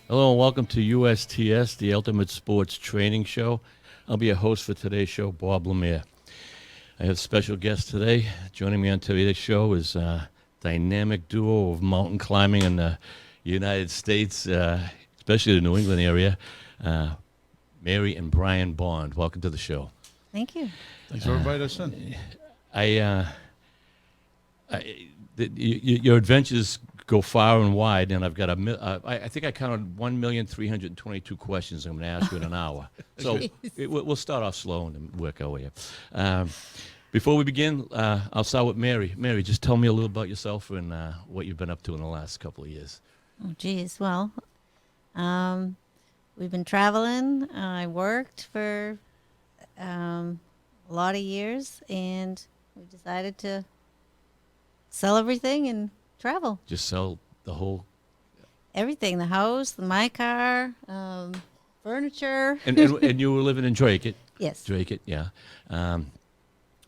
Hello and welcome to USTS, the Ultimate Sports Training Show. I'll be your host for today's show, Bob Lemire. I have a special guest today. Joining me on today's show is a dynamic duo of mountain climbing in the United States, especially the New England area, Mary and Brian Bond. Welcome to the show. Thank you. Thanks for inviting us in. Your adventures go far and wide, and I've got I think I counted 1,322 questions I'm going to ask you in an hour. So we'll start off slow and work our way up. Before we begin, I'll start with Mary. Mary, just tell me a little about yourself and what you've been up to in the last couple of years. Oh, geez. Well, we've been traveling. I worked for a lot of years, and we decided to sell everything and travel. Just sell the whole... Everything, the house, my car, furniture. And you were living in Drake. Yes. Drake, yeah. How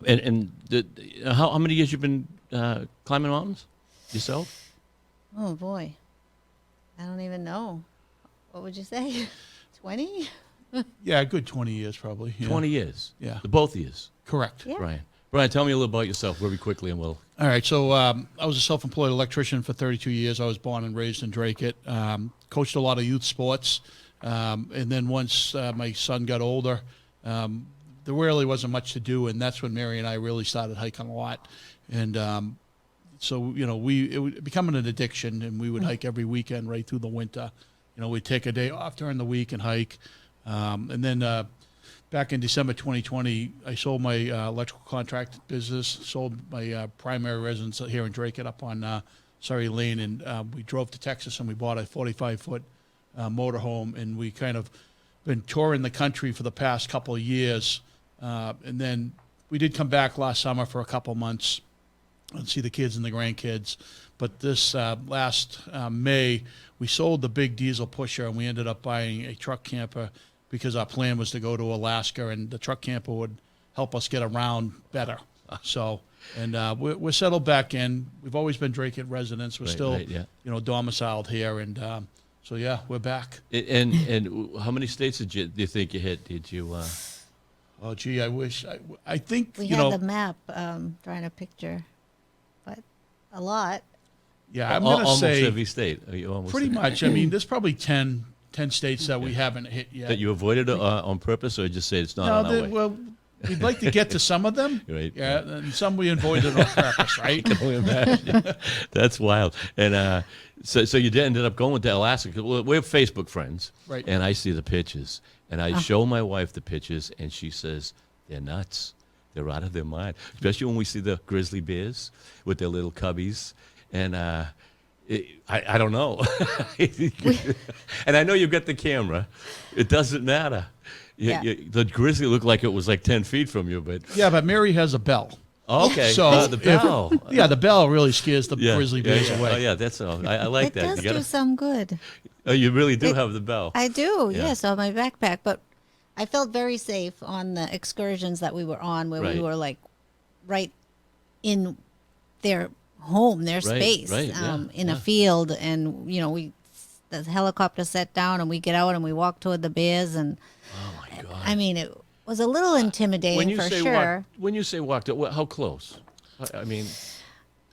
many years you've been climbing mountains yourself? Oh, boy. I don't even know. What would you say? 20? Yeah, a good 20 years probably. Yeah. 20 years? Yeah. The both of years? Correct. Yeah. Brian, tell me a little about yourself very quickly and we'll... All right, so I was a self-employed electrician for 32 years. I was born and raised in Drake. Coached a lot of youth sports. And then once my son got older, there really wasn't much to do, and that's when Mary and I really started hiking a lot. And so, you know, it was becoming an addiction, and we would hike every weekend right through the winter. You know, we'd take a day off during the week and hike. And then back in December 2020, I sold my electrical contract business, sold my primary residence here in Drake up on Surrey Lane, and we drove to Texas and we bought a 45-foot motorhome, and we kind of been touring the country for the past couple of years. And then we did come back last summer for a couple months and see the kids and the grandkids. But this last May, we sold the big diesel pusher, and we ended up buying a truck camper because our plan was to go to Alaska, and the truck camper would help us get around better. So, and we're settled back in. We've always been Drake residents. We're still, yeah. you know, domiciled here, and so yeah, we're back. And how many states do you think you hit? Did you? Oh, gee, I wish. I think We you had know. the map trying to picture, but a lot. Yeah, I'm gonna almost say every state. Are you almost pretty there? much. I mean, there's probably 10 states that we haven't hit yet. That you avoided on purpose, or just say it's not on our way? Well, we'd like to get to some of them. Right. Yeah, and some we avoided on purpose, right? Can only imagine. That's wild. And so you ended up going to Alaska. 'Cause we're Facebook friends, Right. And I see the pictures, and I show my wife the pictures, and she says they're nuts. They're out of their mind, especially when we see the grizzly bears with their little cubbies, and I don't know. And I know you've got the camera. It doesn't matter. Yeah. The grizzly looked like it was like 10 feet from you, but... Yeah, but Mary has a bell. Okay, So the bell. Yeah, the bell really scares the Yeah, grizzly bears yeah. away. Oh, yeah, that's all. I like It that. does do some good. Oh, you really do It- have the bell. I do, Yeah. yes, on my backpack. But I felt very safe on the excursions that we were on, where Right. we were like right in their home, their Right, space, right, yeah, in a yeah. field, and you know the helicopter set down, and we get out and we walk toward the bears, and Oh, my God. I mean it was a little intimidating when you for say sure. when you say walked, how close? I mean,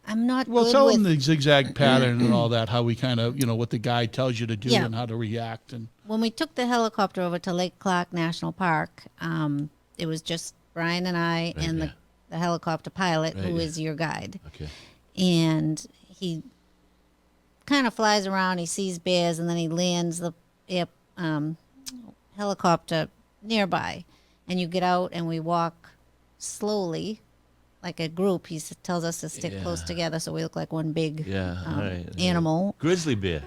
I'm not Well, good tell with them the zigzag pattern and all that, how we kind of, you know, what the guide tells you to do Yeah. and how to react. And when we took the helicopter over to Lake Clark National Park, it was just Brian and I Right, and yeah. the helicopter pilot, Right, who yeah. is your guide. okay. And he kind of flies around. He sees bears, and then he lands the helicopter nearby. And you get out, and we walk slowly, like a group. He tells us to stick close Yeah. together, so we look like one big Yeah, all right. animal. Grizzly bear.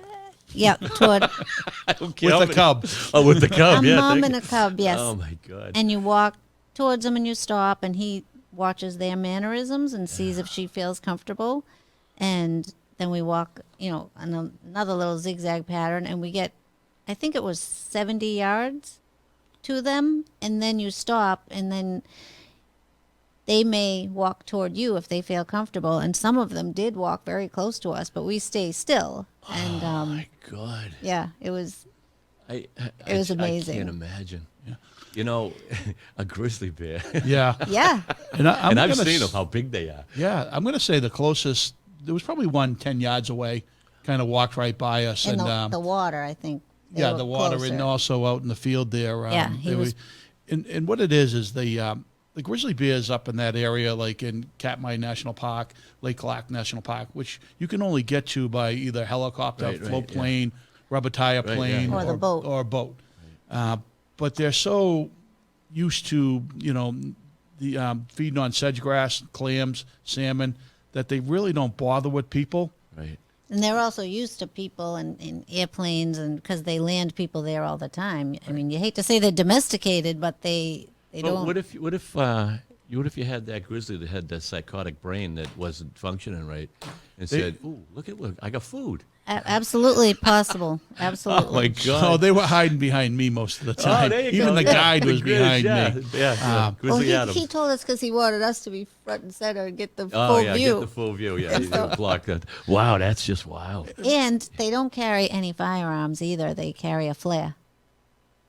Yeah, toward I don't care how with the many- cub. Oh, with the cub, a yeah. mom thank and you. a cub. Yes. Oh, my God. And you walk towards them, and you stop, and he watches their mannerisms and sees if she feels comfortable. And then we walk, you know, on another little zigzag pattern, and we get, I think it was 70 yards to them, and then you stop, and then they may walk toward you if they feel comfortable. And some of them did walk very close to us, but we stay still. And Oh, my God. yeah, it was It was amazing. I can't imagine. Yeah. You know, a grizzly bear. Yeah. Yeah. And, And I've seen them, how big they are. Yeah, I'm going to say the closest, there was probably one 10 yards away, kind of walked right by us. In And the water, I think. They yeah, were the water, closer. and also out in the field there. Yeah, he was- And what it is the grizzly bears up in that area, like in Katmai National Park, Lake Clark National Park, which you can only get to by either helicopter, Right, float yeah. plane, rubber tire Right, plane, yeah. Or the boat. Or a boat. But they're so used to, the feeding on sedge grass, clams, salmon, that they really don't bother with people. Right. And they're also used to people and airplanes, and because they land people there all the time. I mean, you hate to say they're domesticated, but they But don't. what if you had that grizzly that had that psychotic brain that wasn't functioning right, and said, "Ooh, look, I got food." Absolutely possible. Absolutely. Oh my God! So they were hiding behind me most of the time. there you Even go. the Yeah. guide was Grizz, behind yeah. me. Yeah, Well, Grizzly Adams. he told us because he wanted us to be front and center and get the Oh full yeah, view. get the full view. Yeah, you gotta block that. Wow, that's just wild. And they don't carry any firearms either. They carry a flare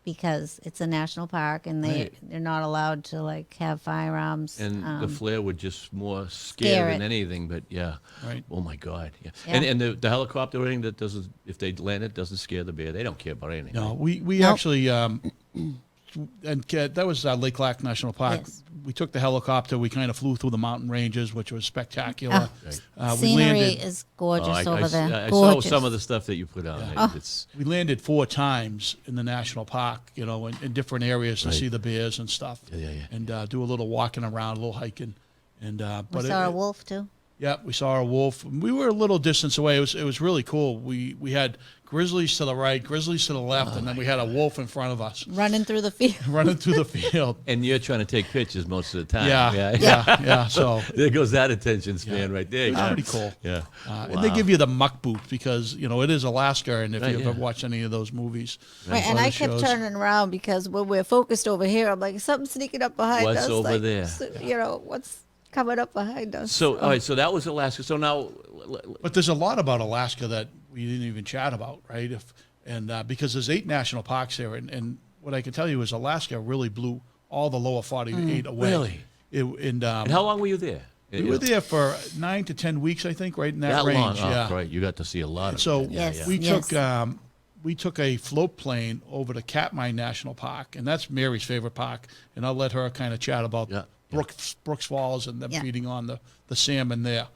because it's a national park and Right. they're not allowed to like have firearms. And the flare would just more Scare scare than it. anything. But yeah. Right. Oh my God. Yeah. Yeah. And the helicopter thing that doesn't, if they land it, doesn't scare the bear. They don't care about anything. No, we Nope. actually, and that was Lake Clark National Park. Yes. We took the helicopter. We kind of flew through the mountain ranges, which was spectacular. We Scenery landed. is gorgeous Oh, over there. I saw Gorgeous. some of the stuff that you put on. Oh. It's We landed 4 times in the national park, in different areas to Right. see the bears and stuff. Yeah. And do a little walking around, a little hiking. And We but saw a wolf too. Yeah, we saw a wolf. We were a little distance away. It was really cool. We had grizzlies to the right, grizzlies to the left, and then we had a wolf in front of us Running through the field. running through the field. and you're trying to take pictures most of the time. Yeah. So There goes that attention span right there. it was Yeah. pretty cool. Yeah. And they give you the muck boot because it is Alaska, and if Right, you've ever yeah. watched any of those movies, Right, and or I the kept shows. turning around because when we're focused over here, I'm like, something's sneaking up behind What's us. over like, there? What's coming up behind us? So, all right, so that was Alaska. So now, But there's a lot about Alaska that we didn't even chat about, right? Because there's 8 national parks there, and what I can tell you is Alaska really blew all the lower 48 away. Really? And how long were you there? we were there for 9 to 10 weeks, I think, right in that, That range. long? Yeah. Oh, right. You got to see a lot of So it. Yes. we took a float plane over to Katmai National Park, and that's Mary's favorite park. And I'll let her kind of chat about Yeah. Brooks Falls and them Yeah. feeding on the salmon there.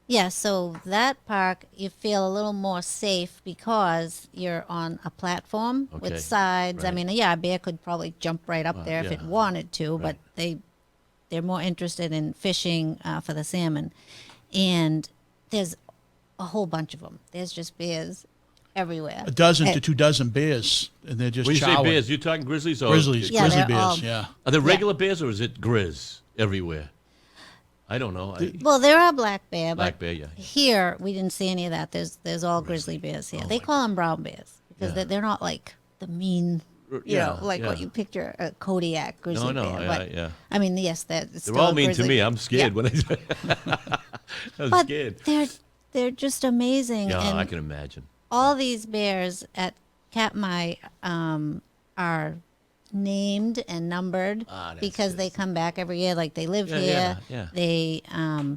Yeah, so that park, you feel a little more safe because you're on a platform Okay, with sides. I right. mean, yeah, a bear could probably jump right up there if it yeah, wanted to, but they're more interested in fishing for the salmon. And there's a whole bunch of them. There's just bears everywhere. A dozen Eh, to 2 dozen bears, and they're just When you say chowing. bears, you talking grizzlies or Grizzlies, Yeah, grizzly they're bears, all- yeah. Are they regular bears or is it grizz everywhere? I don't know. Well, there are black bear, Black but bear, yeah. here we didn't see any of that. There's all grizzly bears here. They call them brown bears because Yeah. they're not like the mean, Yeah, like what yeah. you picture a Kodiak grizzly No, bear. yeah, but, yeah. I mean, yes, they're They're all mean to me. I'm scared when I'm But scared. they're just amazing. Yeah, and I can imagine. all these bears at Katmai are named and numbered That's because they come back every year. Like they live Yeah, here. yeah. They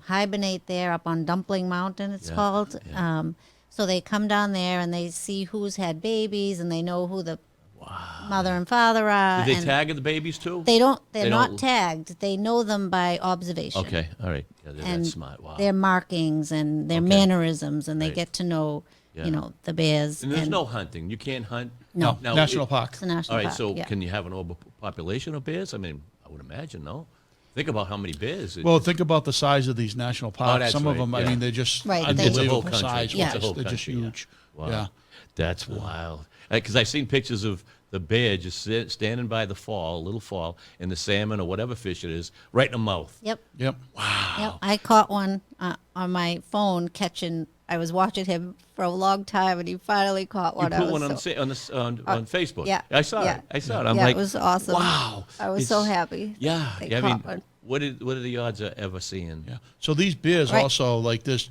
hibernate there up on Dumpling Mountain, it's Yeah, called. yeah. So they come down there and they see who's had babies and they know who the mother and father are. Did they and tag the babies too? They don't. They're They not don't- tagged. They know them by observation. Okay, all right. Yeah, they're And that smart. Wow. their markings and their Okay. mannerisms, and they Right. get to know, Yeah. The bears. And there's no hunting. You can't hunt. No. Now, National Park. It's a national All right, park. so yeah. can you have an overpopulation of bears? I mean, I would imagine, no? Think about how many bears. Well, think about the size of these national parks. that's Some of right, them, I yeah. mean, they're just Right, they- It's a whole unbelievable country. size. Yeah. It's a whole They're just country, yeah. huge. Wow. Yeah. That's wild. Because I've seen pictures of the bear just standing by the little fall, and the salmon or whatever fish it is, right in the mouth. Yep. Yep. Yep. I caught one on my phone catching. I was watching him for a long time, and he finally caught You one. put I one was on on Facebook. yeah, I saw yeah. it. I saw it. I'm yeah, like, it was awesome. wow. I was so happy. Yeah. they I mean, caught one. what are the odds of ever seeing? Yeah. So these bears Right. also like this.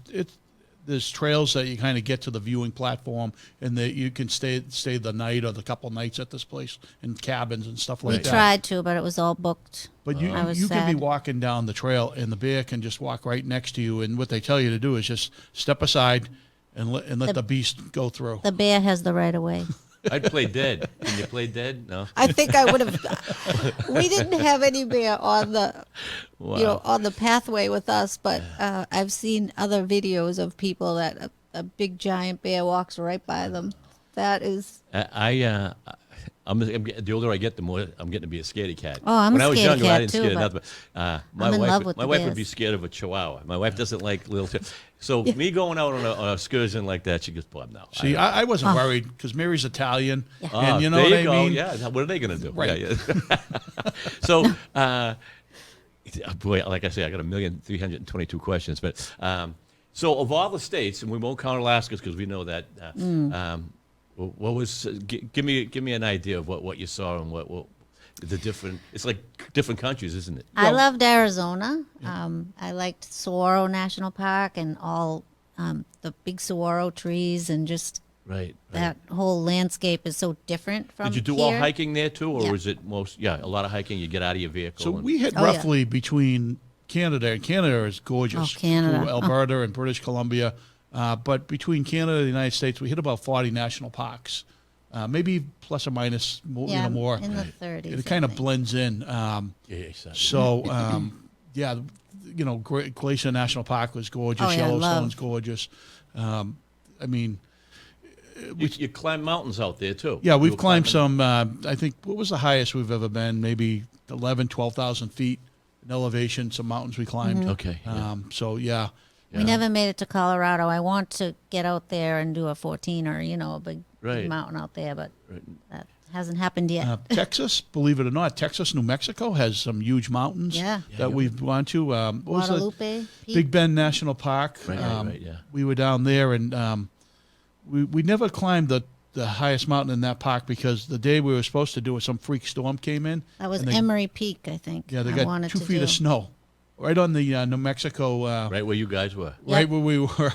there's trails that you kind of get to the viewing platform, and that you can stay the night or the couple nights at this place in cabins and stuff like We that. tried to, but it was all booked. But you I was you can be sad. walking down the trail, and the bear can just walk right next to you. And what they tell you to do is just step aside and let the beast go through. The bear has the right of way. I'd play dead. Can you play dead? No. I think I would have. We didn't have any bear on the, Wow. on the pathway with us, but I've seen other videos of people that a big giant bear walks right by them. That is. I'm the older I get, the more I'm getting to be a scaredy cat. Oh, I'm when a I was scaredy younger, I cat didn't too, scare but nothing. But, my I'm in wife, love with my the wife would bears. be scared of a chihuahua. My wife doesn't like little. So me going out on an excursion like that, she goes, "Bob, no." See, I wasn't worried because Mary's Italian, and you know there what you I go. mean. Yeah, what are they going to do? Right. Yeah, yeah. So, boy, like I say, I got 1,322 questions. But so, of all the states, and we won't count Alaska because we know that. What was? Give me an idea of what you saw and what the different. It's like different countries, isn't it? I loved Arizona. I liked Saguaro National Park and all the big saguaro trees and just Right. that whole landscape is so different from Did you do here. all hiking there too, or Yeah. was it most? Yeah, a lot of hiking. You get out of your vehicle. So and- we hit Oh, yeah. roughly between Canada, and Canada is gorgeous. Oh, Canada. Through Alberta and British Columbia. But between Canada and the United States, we hit about 40 national parks, maybe plus or minus more. Yeah, more. in the 30s. It I kind of think. blends in. Yeah, exactly. So, yeah, Glacier National Park was gorgeous. Oh, yeah, Yellowstone's love. gorgeous. I mean, You climb mountains out there too. yeah, You we've were climbed climbing- some. I think what was the highest we've ever been? Maybe 12,000 feet in elevation. Some mountains we climbed. Mm-hmm. Okay. Yeah. So yeah, We never made it to Colorado. I want to get out there and do a 14 or, a big Right. mountain out there, but that hasn't happened yet. Texas, believe it or not, Texas, New Mexico has some huge mountains Yeah. that we've gone to. What was it? Guadalupe, Pete? Big Bend National Park. Right, right, yeah. We were down there, and we never climbed the highest mountain in that park because the day we were supposed to do it, some freak storm came in. That was and they- Emery Peak, I think. Yeah, they I got wanted 2 to feet do. of snow right on the New Mexico, Right where you guys were. right Yep. where we were.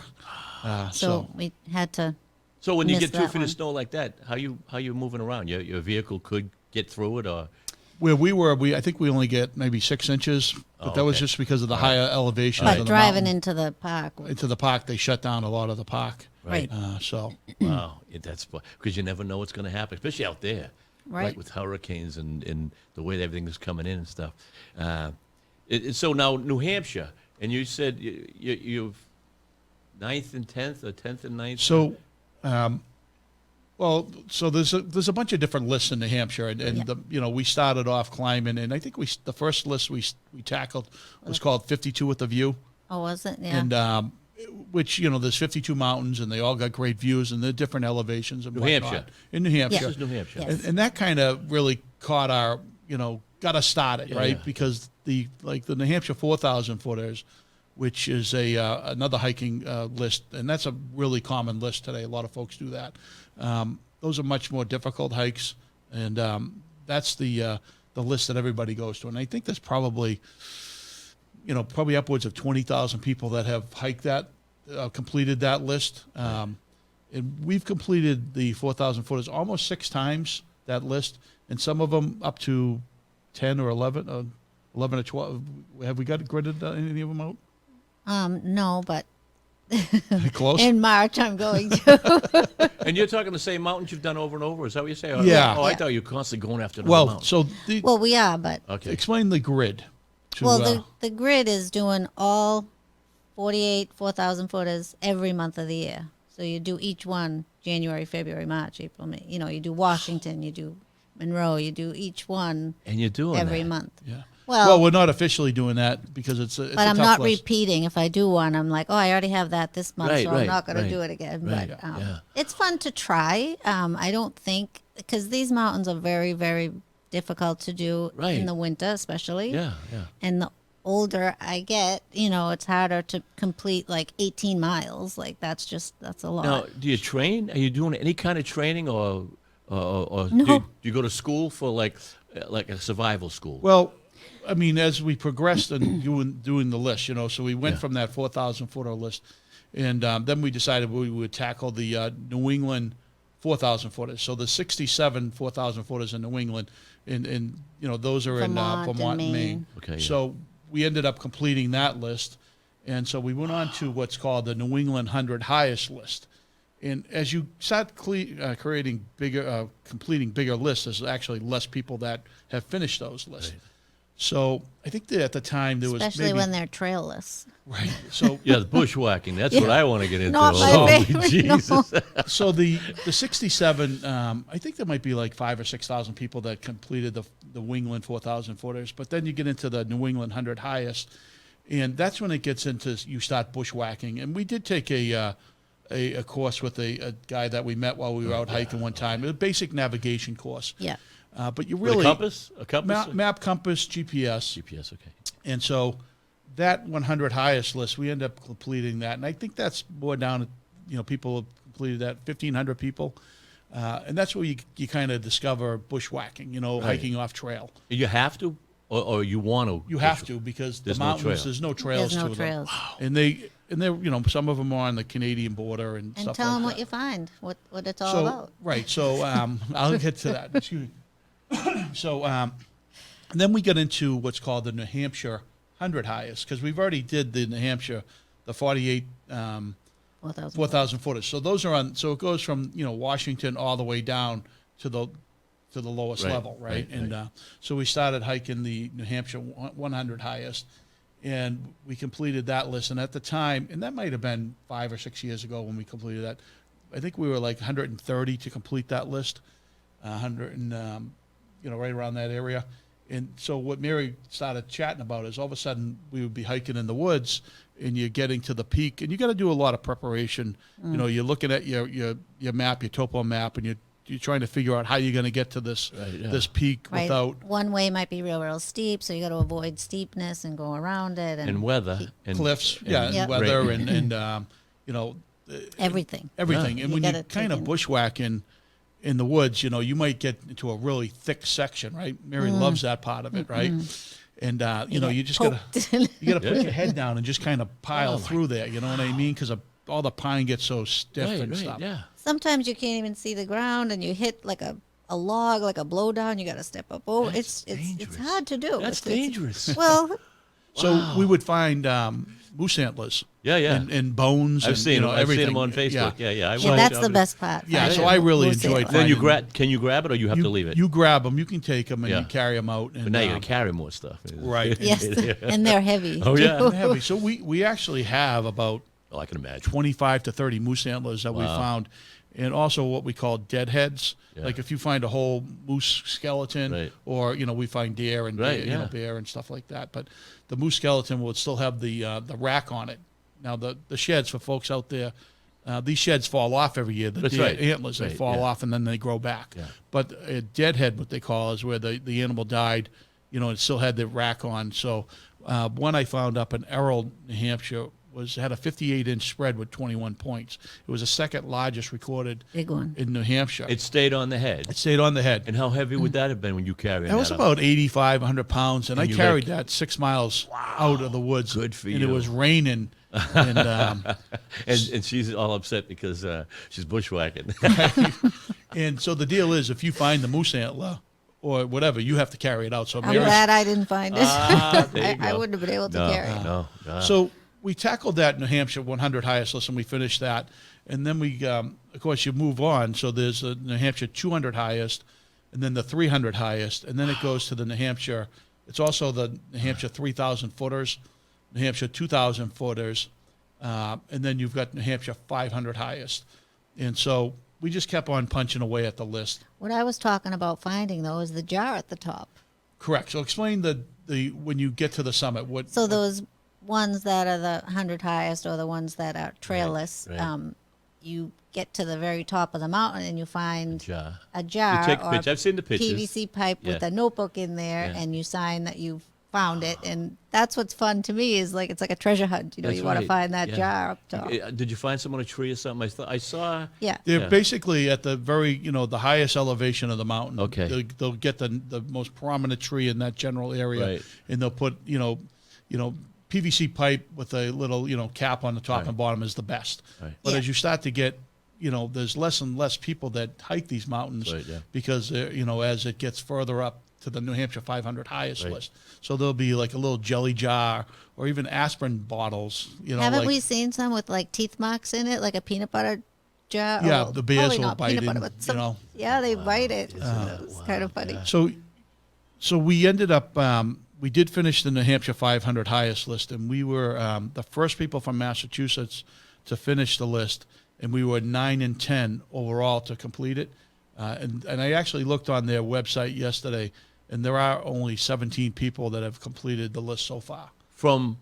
So we had to. So when you Missed get 2 that feet one. of snow like that, how you moving around? Your vehicle could get through it, or Where we were, I think we only get maybe 6 inches, but Oh, that was okay. just because of the higher elevations But of the driving mountain. into the park. Into the park, they shut down a lot of the park. Right. So wow, that's because you never know what's going to happen, especially out there, Right. with hurricanes and the way that everything is coming in and stuff. So now New Hampshire, and you said you've 9th and 10th, or 10th and 9th. So, well, so there's a bunch of different lists in New Hampshire, and Yeah. we started off climbing, and I think the first list we tackled was called 52 with a View, Oh, was it? Yeah. and which there's 52 mountains, and they all got great views, and they're different elevations and New whatnot. Hampshire. In New Hampshire. This is New Hampshire. Yes. And that kind of really caught our, got us started, Yeah, right? yeah. Because the New Hampshire 4,000 footers, which is another hiking list, and that's a really common list today. A lot of folks do that. Those are much more difficult hikes, and that's the list that everybody goes to. And I think there's probably upwards of 20,000 people that have hiked that, completed that list. And we've completed the 4,000 footers almost 6 times, that list, and some of them up to 10 or 11, 11 or 12. Have we got gridded any of them out? No, but Close? in March I'm going to. And you're talking the same mountains you've done over and over? Is that what you're saying? Yeah. Oh, I Yeah. thought you were constantly going after another Well, mountain. so Well, we are, but Okay. explain the grid. To, well, the grid is doing all 48 4,000 footers every month of the year. So you do each one January, February, March, April, May. You do Washington, you do Monroe, you do each one And you're doing every that. month. yeah. Well, we're not officially doing that because it's a but I'm tough not list. repeating. If I do one, I'm like, oh, I already have that this month, Right, so right, I'm not going right, to do it again. right, But yeah. it's fun to try. I don't think, because these mountains are very, very difficult to do Right. in the winter, especially. Yeah, yeah. And the older I get, it's harder to complete like 18 miles. Like that's a lot. Now, do you train? Are you doing any kind of training, or No. do you go to school for like a survival school? Well, I mean, as we progressed and doing the list, so we went Yeah. from that 4,000 footer list, And then we decided we would tackle the New England 4,000 footers. So the 67 4,000 footers in New England, and those are Vermont in Vermont and Maine. Okay, yeah. So we ended up completing that list, and so we went on to what's called the New England 100 highest list. And as you start creating bigger, completing bigger lists, there's actually less people that have finished those lists. Right. So I think that at the time there was Especially maybe, when they're trailless. right. So Yeah, the bushwhacking. That's what I want to get into. Not my Holy favorite, Jesus. so the 67, I think there might be like 5,000 or 6,000 people that completed the New England 4,000 footers. But then you get into the New England 100 highest, and that's when it gets into you start bushwhacking. And we did take a course with a guy that we met while we were out hiking one time. A basic navigation course. Yeah. But you With really a compass? map, compass, GPS. GPS, okay. And so that 100 highest list, we end up completing that. And I think that's more down, people have completed that, 1,500 people. And that's where you kind of discover bushwhacking, hiking off trail. You have to, or you want to? You have to, because There's the no mountains, trail. there's no trails There's no to trails. them. And they're, some of them are on the Canadian border and And stuff tell like them that. what you find, what it's all So, about. right. So I'll get to that. Excuse me. So and then we get into what's called the New Hampshire 100 highest, because we've already did the New Hampshire, the 48 4,000. 4,000 footers. So those are on. So it goes from Washington all the way down to the lowest Right, level, right? right, And right. so we started hiking the New Hampshire 100 highest, and we completed that list. And at the time, and that might have been 5 or 6 years ago when we completed that, I think we were like 130 to complete that list, 100 and right around that area. And so what Mary started chatting about is all of a sudden we would be hiking in the woods, and you're getting to the peak, and you got to do a lot of preparation. You're looking at your map, your topo map, and you're trying to figure out how you're going to get to this Right, yeah. this peak Right. without One way might be real steep, so you got to avoid steepness and go around it. And weather. And cliffs, and and Yep. weather, rain. and Everything. everything. Yeah. And You when you're gotta kind take of in- bushwhacking in the woods, you might get into a really thick section, right? Mary loves that part of it, right? And you just gotta Poked. you gotta put Yeah. your head down and just kind of pile Oh, my through there. You know what I mean? Because all the pine gets so stiff Right, and right, stuff. yeah. Sometimes you can't even see the ground, and you hit like a log, like a blowdown. You got to step up over. That's It's dangerous. hard to do. That's It's- dangerous. Well, So we would find moose antlers. Yeah, yeah. And bones. I've and, seen them. I've seen everything. them on Facebook. Yeah, yeah. I yeah, watch that's them. the best part. Yeah, finding so I really moose enjoyed antlers. Then you finding- can you grab it or you have to leave it? You grab them. You can take them and Yeah. you carry them out. And, But now you're gonna carry more stuff. Right. Yes, and they're heavy. Oh, yeah. too. they're heavy. So we actually have about Oh, I can imagine. 25 to 30 moose antlers that we Wow. found, and also what we call deadheads. Yeah. Like if you find a whole moose skeleton, Right. or we find deer and Right, bear, yeah. bear and stuff like that. But the moose skeleton will still have the rack on it. Now the sheds for folks out there, these sheds fall off every year. The That's deer right. antlers they Right, fall yeah. off and then they grow back. Yeah. But a deadhead, what they call, is where the animal died. It still had the rack on. So one I found up in Errol, New Hampshire, had a 58-inch spread with 21 points. It was the second largest recorded Big one. in New Hampshire. It stayed on the head. It stayed on the head. And how heavy would that have been when you carried That was up? about 85, 100 pounds, and I you carried like- that 6 miles out of the woods. Good for and you. it was raining. And And she's all upset because she's bushwhacking. and so the deal is, if you find the moose antler or whatever, you have to carry it out. So I'm Mary, glad I didn't find it. There you I go. wouldn't have been able to No, carry it. no. So we tackled that New Hampshire 100 highest list, and we finished that. And then we, of course, you move on. So there's the New Hampshire 200 highest, and then the 300 highest, and then it goes to the New Hampshire. It's also the New Hampshire 3,000 footers, New Hampshire 2,000 footers, and then you've got New Hampshire 500 highest. And so we just kept on punching away at the list. What I was talking about finding, though, is the jar at the top. Correct. So explain the when you get to the summit. What? So those ones that are the 100 highest, or the ones that are trailless, right. You get to the very top of the mountain and you find Jar. a jar You take a or picture. I've seen the pictures. PVC pipe with Yeah. a notebook in there, Yeah. and you sign that you've found it. And that's what's fun to me, is like it's like a treasure hunt. That's you want to right. find that Yeah. jar up top. Did you find some on a tree or something? I saw. Yeah. They're Yeah. basically at the very, the highest elevation of the mountain. Okay. They'll get the most prominent tree in that general area, Right. and they'll put, PVC pipe with a little, cap on the top Right. and bottom is the best. Right. But Yeah. as you start to get, there's less and less people that hike these mountains Right, yeah. because, as it gets further up to the New Hampshire 500 highest Right. list. So there'll be like a little jelly jar or even aspirin bottles, Haven't like, we seen some with like teeth marks in it, like a peanut butter jar? Yeah, Oh, the bears probably will not bite peanut in, butter, but some, Yeah, they bite it. It's kind of funny. yeah. So we ended up, we did finish the New Hampshire 500 highest list, and we were the first people from Massachusetts to finish the list, and we were 9 and 10 overall to complete it. And I actually looked on their website yesterday, and there are only 17 people that have completed the list so far From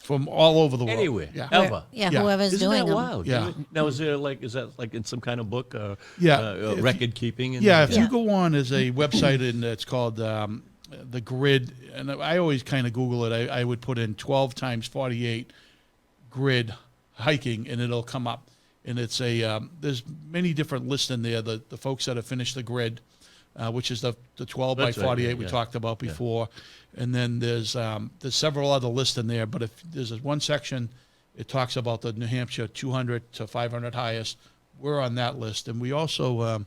from all over the world. anywhere, Yeah. ever. Yeah, Yeah. whoever's Isn't doing that them. wild? Yeah. Now, is that like in some kind of book? Yeah. If you- Record keeping. Yeah, if Yeah. you go on as a website and it's called the Grid, and I always kind of Google it. I would put in 12 times 48 grid hiking, and it'll come up. And it's there's many different lists in there. The folks that have finished the grid, which is the 12 That's by right, 48 yeah, we yeah. talked about before, and then there's several other lists in there. But if there's one section, it talks about the New Hampshire 200 to 500 highest. We're on that list, and we also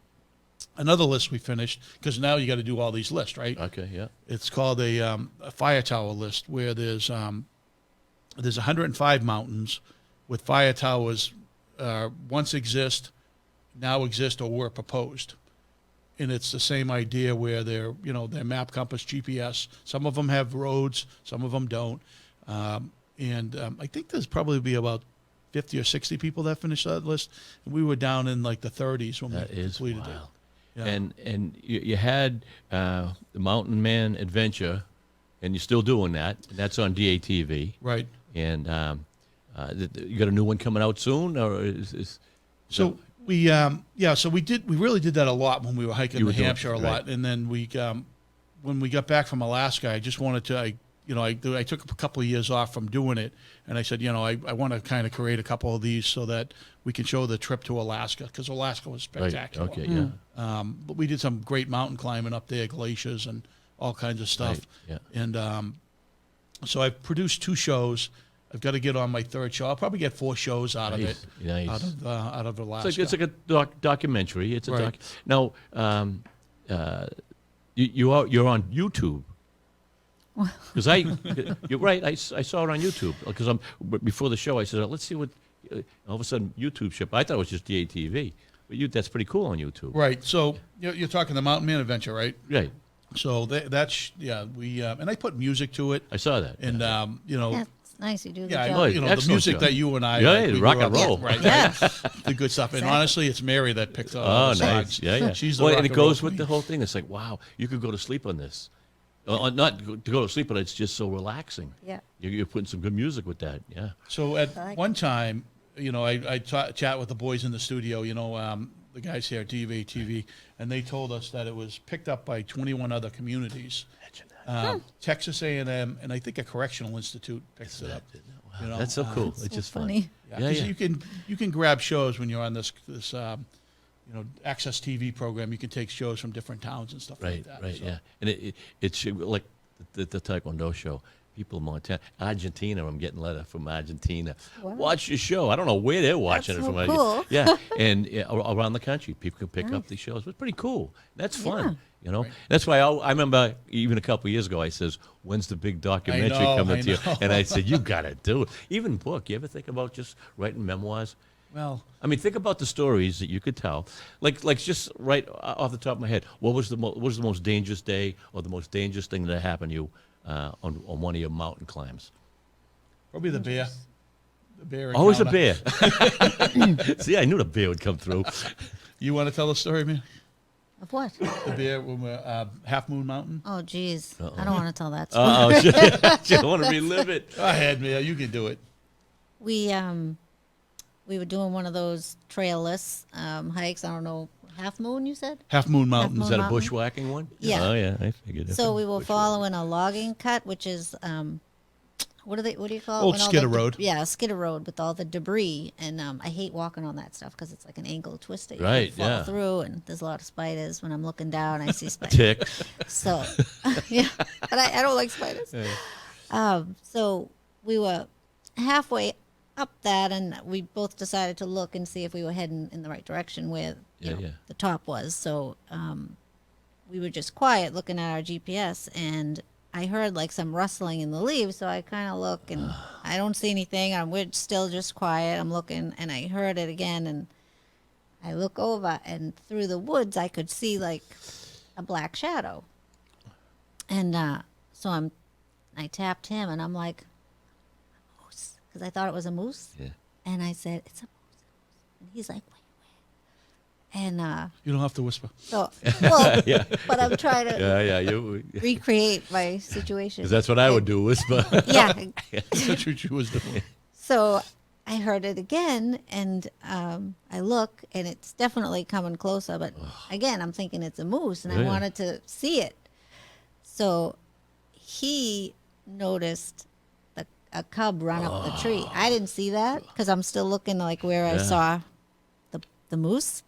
another list we finished because now you got to do all these lists, right? Okay, yeah. It's called a fire tower list where there's 105 mountains with fire towers once exist, now exist, or were proposed. And it's the same idea where they're map, compass, GPS. Some of them have roads, some of them don't. I think there's probably be about 50 or 60 people that finished that list. And we were down in like the 30s when That we is completed wild. it. Yeah. And you had the Mountain Man Adventure, and you're still doing that. And that's on DATV. Right. And you got a new one coming out soon, or is So we really did that a lot when we were hiking You New were doing- Hampshire a lot, right. and then when we got back from Alaska, I just wanted to, I took a couple of years off from doing it, and I said, I want to kind of create a couple of these so that we can show the trip to Alaska because Alaska was right? spectacular. Okay, yeah, But we did some great mountain climbing up there, glaciers and all kinds of stuff. Right, And so I've produced 2 shows. I've got to get on my 3rd show. I'll probably get 4 shows out of it. Nice. Out of Alaska. It's like a documentary. It's a Right. Now, you're on YouTube. Because you're right. I saw it on YouTube because before the show. I said, let's see what. All of a sudden, YouTube ship. I thought it was just DATV, but that's pretty cool on YouTube. Right. So you're talking the Mountain Man Adventure, right? Right. So that's we and I put music to it, I saw that. and That's nice. You do the yeah, job. Oh, the excellent music job. that you and I Yeah, like, yeah, we rock grew and up roll. with, right? Yeah. The good stuff. And Exactly. honestly, it's Mary that picked all Oh, the nice. songs. Yeah, yeah. She's the Well, rock and it and roll goes with queen. the whole thing. It's like, wow, you could go to sleep on this. Not to go to sleep, but it's just so relaxing. Yeah. You're putting some good music with that. Yeah. So at I like one time, I chat with the boys in the studio, the guys here at TV, and they told us that it was picked up by 21 other communities. Imagine that. Texas A&M, and I think a correctional institute picks it up. Wow, that's so cool. It's just funny. fun. Yeah, Yeah, 'cause yeah. you can grab shows when you're on this Access TV program. You can take shows from different towns and stuff Right, like that. right, So, yeah. And it's like the Taekwondo show. People in Montana, Argentina. I'm getting a letter from Argentina. Wow. Watch your show. I don't know where they're watching That's it so from. cool. Yeah, and around the country, people can pick up these shows. It's pretty cool. That's fun. That's why I remember even a couple of years ago. I says, "When's the big documentary know, coming I to you?" know. And I said, "You got to do it." Even book. You ever think about just writing memoirs? Well, I mean, think about the stories that you could tell. Like just right off the top of my head, what was the most dangerous day or the most dangerous thing that happened to you on one of your mountain climbs? probably the bear. The bear. Always a encounter. bear. See, I knew the bear would come through. You want to tell the story, man? Of what? The bear when we're Half Moon Mountain. Oh, geez. I don't want to tell that story. Oh, I want to relive it. Go ahead, man. You can do it. We were doing one of those trailless hikes. I don't know, Half Moon, you said? Half Moon Mountain. Moon. Is that a Mountain? bushwhacking one? Yeah. Oh, yeah, I figured it. So we were following a logging cut, which is what do you call it? Old When all skidder the road. Yeah, skidder road with all the debris, and I hate walking on that stuff because it's like an angle twist that you Right, fall yeah. through, and there's a lot of spiders. When I'm looking down, I see spiders. Tick. So, yeah, and I don't like spiders. So we were halfway up that, and we both decided to look and see if we were heading in the right direction where the top was. So we were just quiet looking at our GPS, and I heard like some rustling in the leaves. So I kind of look, and I don't see anything. We're still just quiet. I'm looking, and I heard it again, and I look over, and through the woods I could see like a black shadow. And so I tapped him, and I'm like, because I thought it was a moose. Yeah. And I said, it's a moose. And he's like, wait. And You don't have to whisper. so, well, Yeah. but I'm trying to Yeah. recreate my situation. Because that's what I would do, whisper. Yeah. That's what you was doing. So I heard it again, and I look, and it's definitely coming closer. But again, I'm thinking it's a moose, and I Yeah. wanted to see it. So he noticed a cub run up the tree. I didn't see that because I'm still looking like where I saw the moose.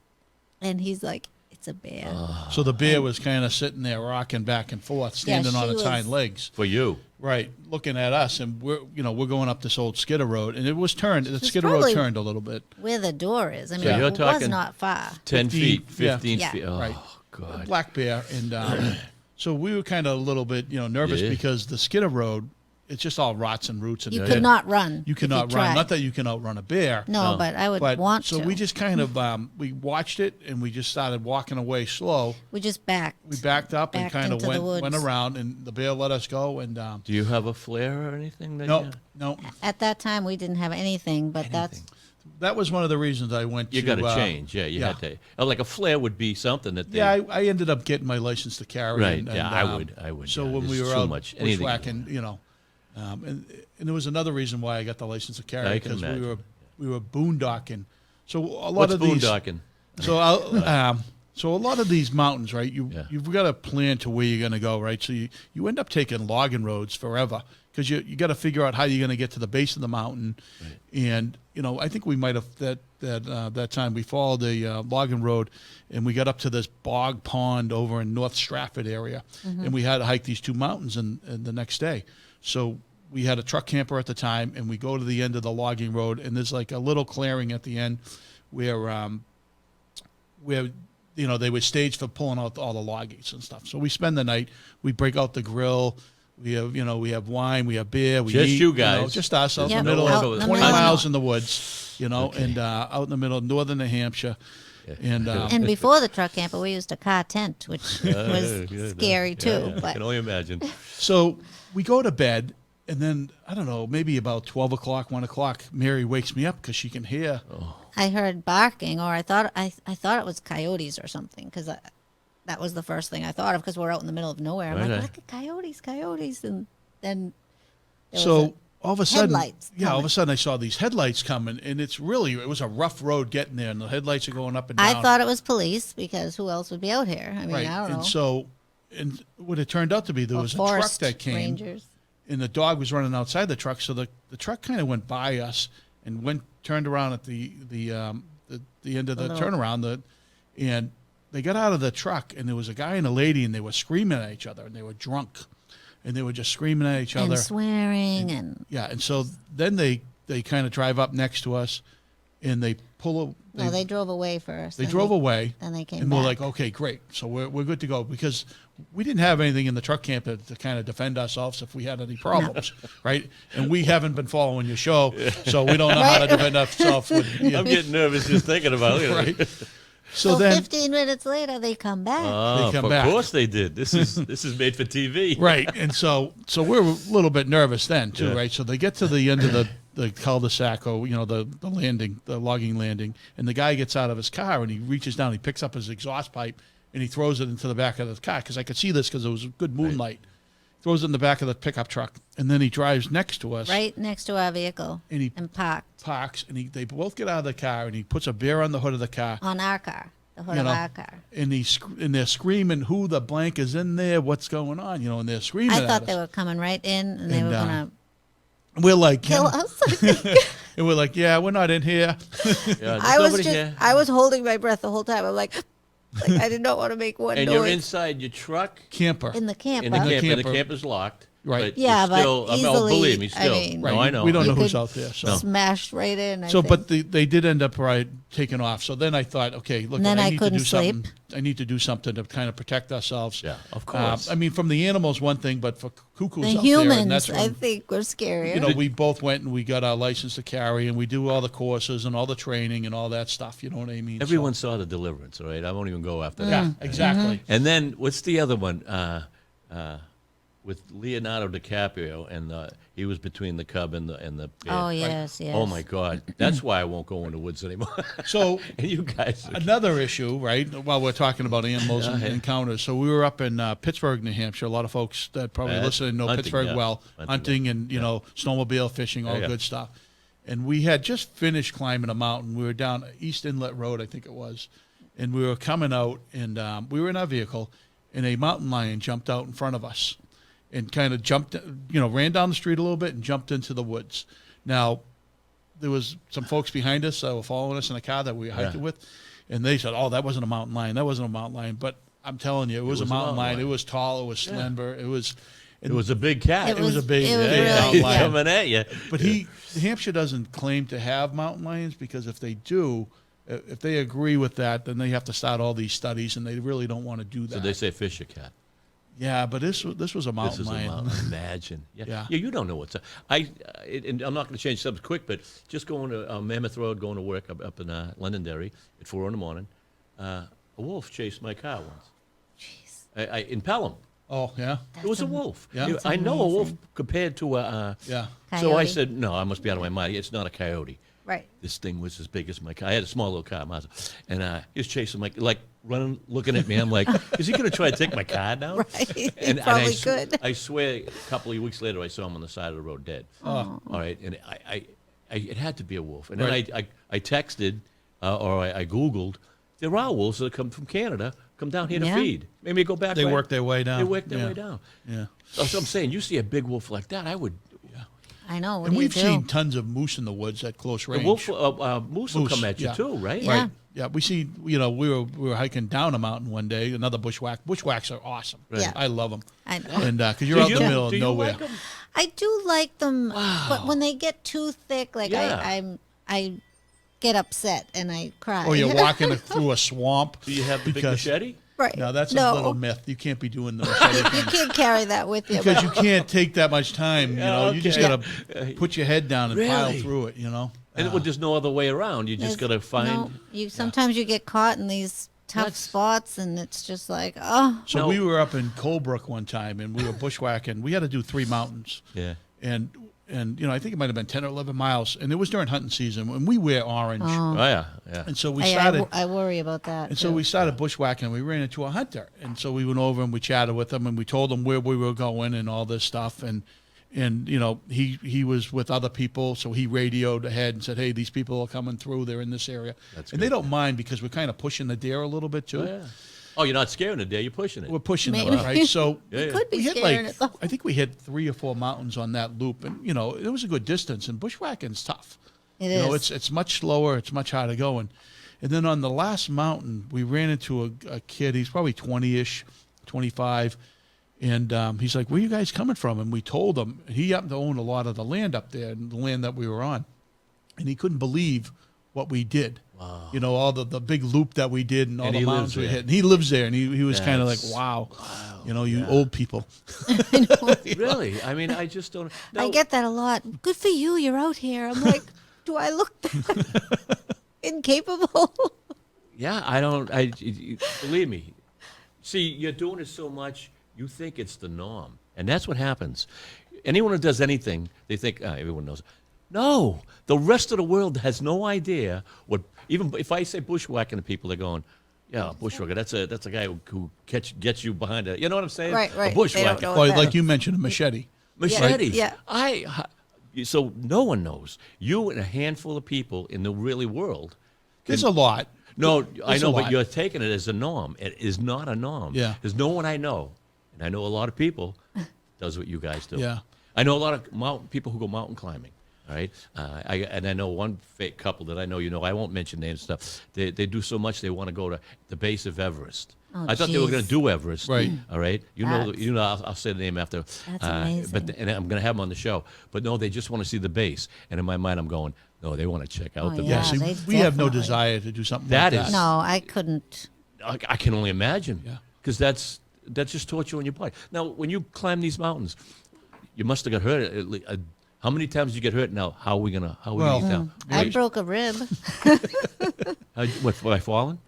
And he's like, it's a bear. So the bear was kind of sitting there rocking back and forth, standing on she its hind was- legs. For you. Right, looking at us, and we're going up this old skidder road, and it was turned. The It's skidder road probably- turned a little bit. Where the door is. I mean, So you're it was talking- not far. 10 feet, 15 Yeah. feet. Oh, Right. God. Black bear, and so we were kind of a little bit nervous Yeah. because the skidder road, it's just all rots and roots, and You Yeah. could not run. you if cannot run. tried. Not that you can outrun a bear. No, No. but I would But want so to. we just kind of we watched it, and we just started walking away slow. We just backed. We backed up and Backed kind of into the went woods. around, and the bear let us go. And Do you have a flare or anything? That no, At that time, we didn't have anything, but Anything. that was one of the reasons I went. You to, got to change. Yeah, you yeah. had to. Like a flare would be something that they. Yeah, I ended up getting my license to carry. Right, And, yeah, and, I would, So yeah, when we there's were too out much. Anything- bushwhacking, and there was another reason why I got the license to carry I can because imagine. we were boondocking. So a lot What's of these. boondocking? So a lot of these mountains, right? Yeah. You've got to plan to where you're going to go, right? So you end up taking logging roads forever because you got to figure out how you're going to get to the base of the mountain. Right. And I think we might have that time we followed the logging road, and we got up to this bog pond over in North Stratford area, and we had to hike these two mountains and the next day. So we had a truck camper at the time, and we go to the end of the logging road, and there's like a little clearing at the end where they would stage for pulling out all the loggings and stuff. So we spend the night. We break out the grill. We have wine. We have beer. We Just eat, you guys. just us out Yep, in the middle out of in the 20 middle. miles in the woods, Okay. and out in the middle of northern New Hampshire. And And before the truck camper, we used a car tent, which was good. scary too. Yeah, I But can only imagine. so we go to bed, and then I don't know, maybe about 12 o'clock, 1 o'clock, Mary wakes me up because she can hear. I heard barking, or I thought it was coyotes or something, because that was the first thing I thought of, because we're out in the middle of nowhere. I'm Right, like, right. look at coyotes, and then there was So all of a sudden, headlights all of a coming. sudden, I saw these headlights coming, and it was a rough road getting there, and the headlights are going up and down. I thought it was police, because who else would be out here? I mean, right, I don't know. and so, and what it turned out to be, there Or was a truck forest that came, rangers. and the dog was running outside the truck, so the truck kind of went by us and turned around at the end of the little- turnaround, and they got out of the truck, and there was a guy and a lady, and they were screaming at each other, and they were drunk, and they were just screaming at each And other. swearing, and Yeah, and so then they kind of drive up next to us, and they pull. they drove away first. They then drove away, Then they came and back. we're like, okay, great. So we're good to go because we didn't have anything in the truck camper to kind of defend ourselves if we had any problems, right? And we haven't been following your show, so we don't know how to defend ourselves. I'm getting nervous just thinking about it. right? So So then, 15 minutes later, they come back. Oh, They come of back. course they did. This is made for TV. right, and so we're a little bit nervous then too, Yeah. right? So they get to the end of the cul-de-sac, or the landing, the logging landing, and the guy gets out of his car and he reaches down, he picks up his exhaust pipe and he throws it into the back of the car because I could see this because it was good moonlight. Throws it in the back of the pickup truck, and then he drives next to us, Right next to our vehicle, And he- and parked parks, and they both get out of the car, and he puts a beer on the hood of the car, on our car, the hood You of know, our car. and and they're screaming, "Who the blank is in there? What's going on?" And they're screaming. I at thought us. they were coming right in, and they And, were gonna And we're like, kill "Yeah." us. And we're like, "Yeah, we're not in here." Yeah, there's I was nobody just, here. I was holding my breath the whole time. I'm like I did not want to make one And noise you're inside your truck Camper. in the camper. in the camper. The camper. camper's locked. Right. But Yeah, but still, easily, believe me, I still. mean- Right. No, I know. We don't know You who's could out there. So. Smashed right in. I So, think. but they did end up taking off. So then I thought, okay, look, And then I I need to couldn't do sleep. something. I need to do something to kind of protect ourselves. Yeah, of course. I mean, from the animals, one thing, but for cuckoos the out there, and humans, that's I when, think, were scarier. you know, we both went and we got our license to carry, and we do all the courses and all the training and all that stuff. You know what I mean? So- Everyone saw the Deliverance, all right? I won't even go after that. yeah, exactly. And then what's the other one? With Leonardo DiCaprio, and he was between the cub and the bear. Oh yes, yes. Oh my God, that's why I won't go in the woods anymore. So And you guys, another issue, right? While we're talking about animals and encounters, so we were up in Pittsburgh, New Hampshire. A lot of folks that probably listen know hunting, Pittsburgh yeah. well, Hunting, and snowmobile, fishing, all Yeah. good stuff. And we had just finished climbing a mountain. We were down East Inlet Road, I think it was, and we were coming out, and we were in our vehicle, and a mountain lion jumped out in front of us, and kind of jumped, ran down the street a little bit and jumped into the woods. Now, there was some folks behind us that were following us in a car that we were hiking with, and they said, "Oh, that wasn't a mountain lion. That wasn't a mountain lion." But I'm telling you, it was a mountain lion. It was tall. It was slender. It was. it was a big cat. It was a big- It was yeah, really, mountain He's lion. coming at you. But New Hampshire doesn't claim to have mountain lions, because if they do, if they agree with that, then they have to start all these studies, and they really don't want to do that. So they say fish a cat. Yeah, but this was a This mountain is a lion. mountain. Imagine. Yeah. You don't know what's up. And I'm not going to change subject quick, but just going to Mammoth Road, going to work up in Londonderry at 4 in the morning, a wolf chased my car once. jeez. In Pelham. Oh yeah, It was a wolf. Yeah. You- That's I know a wolf amazing. compared to a. yeah. So I Coyote. said, no, I must be out of my mind. It's not a coyote. Right. This thing was as big as my car. I had a small little car, Mazda, and he was chasing my, like running, looking at me. I'm like, is he going to try to take my car down? Right. He I probably could. I swear, a couple of weeks later, I saw him on the side of the road dead. Oh. All right, and it had to be a wolf. And then Right. I texted or I Googled. There are wolves that come from Canada, come down here to Yeah. feed. Maybe go back. They right- work their way down. They work their Yeah. way down. Yeah. So I'm saying, you see a big wolf like that, I would. I know. What And do you we've do? seen tons of moose in the woods at close The range. wolf, moose will Moose, come at you yeah. too, right? Yeah. Right. Yeah, we see. We were hiking down a mountain one day. Another bushwhack. Bushwhacks are awesome. Right. Yeah. I love them. I know. And because you're out in the middle of do you nowhere. like 'em? I do like them, but when they get too thick, like Yeah. I get upset and I cry. Or you're walking through a swamp. Do you have the big Because- machete? right? No, that's no. a little myth. You can't be doing the machete You thing. can't carry that with you. Because but- you can't take that much time. You just okay. gotta put your head down and pile Really? through it. And there's no other way around. You just got to find. No, sometimes you get caught in these tough That's- spots, and it's just like, oh, So No. we were up in Colebrook one time, and we were bushwhacking. We had to do 3 mountains, Yeah. and I think it might have been 10 or 11 miles, and it was during hunting season, and we wear orange, Oh yeah. Yeah. and so we I started. worry about that. And so too. we started bushwhacking, and we ran into a hunter. And so we went over and we chatted with him, and we told him where we were going and all this stuff. And he was with other people, so he radioed ahead and said, "Hey, these people are coming through. They're in this area." That's and good. they don't mind because we're kind of pushing the deer a little bit too. Oh, yeah. Oh, you're not scaring the deer. You're pushing it. We're pushing them, Maybe. right? So Yeah, yeah. could be we hit scaring it though. I think we hit 3 or 4 mountains on that loop, and it was a good distance. And bushwhacking's tough. It You know, is. it's much slower. It's much harder going. And then on the last mountain, we ran into a kid. He's probably 20-ish, 25. And he's like, where are you guys coming from? And we told him. And he happened to own a lot of the land up there, the land that we were on. And he couldn't believe what we did. Wow. All the big loop that we did and all And the he mountains lives we there. hit. And he lives there. And he was kind of like, That's- wow. You old people. Really? I mean, I just don't. I No, get that a lot. Good for you. You're out here. I'm like, do I look that incapable? Yeah, I don't. Believe me. See, you're doing it so much, you think it's the norm, and that's what happens. Anyone who does anything, they think everyone knows. No, the rest of the world has no idea what. Even if I say bushwhacking to people, they're going, "Yeah, bushwhacker. That's a guy who gets you behind it." You know what I'm saying? Right, right. A bushwhacker. They don't know Or what like that- you mentioned, a machete. Machetes. Yeah. So no one knows. You and a handful of people in the really world. There's a lot. No, I There's a know, but lot. you're taking it as a norm. It is not a norm. Yeah. There's no one I know, and I know a lot of people, does what you guys do. Yeah. I know a lot of people who go mountain climbing. All right. I know one fake couple that I know. I won't mention names and stuff. They do so much they want to go to the base of Everest. Oh, I thought they were going to geez. do Everest. Right. All right. I'll say the name after. That's amazing. And I'm going to have them on the show. But no, they just want to see the base. And in my mind, I'm going, no, they want to check out Oh, the yeah. Yeah, base. see, they we have no definitely- desire to do something That like that. is- No, I couldn't. I can only imagine. Yeah. Because that's just torture on your body. Now, when you climb these mountains, you must have got hurt. How many times did you get hurt? Now, how are we gonna Well, get down? I broke a rib. What, by falling?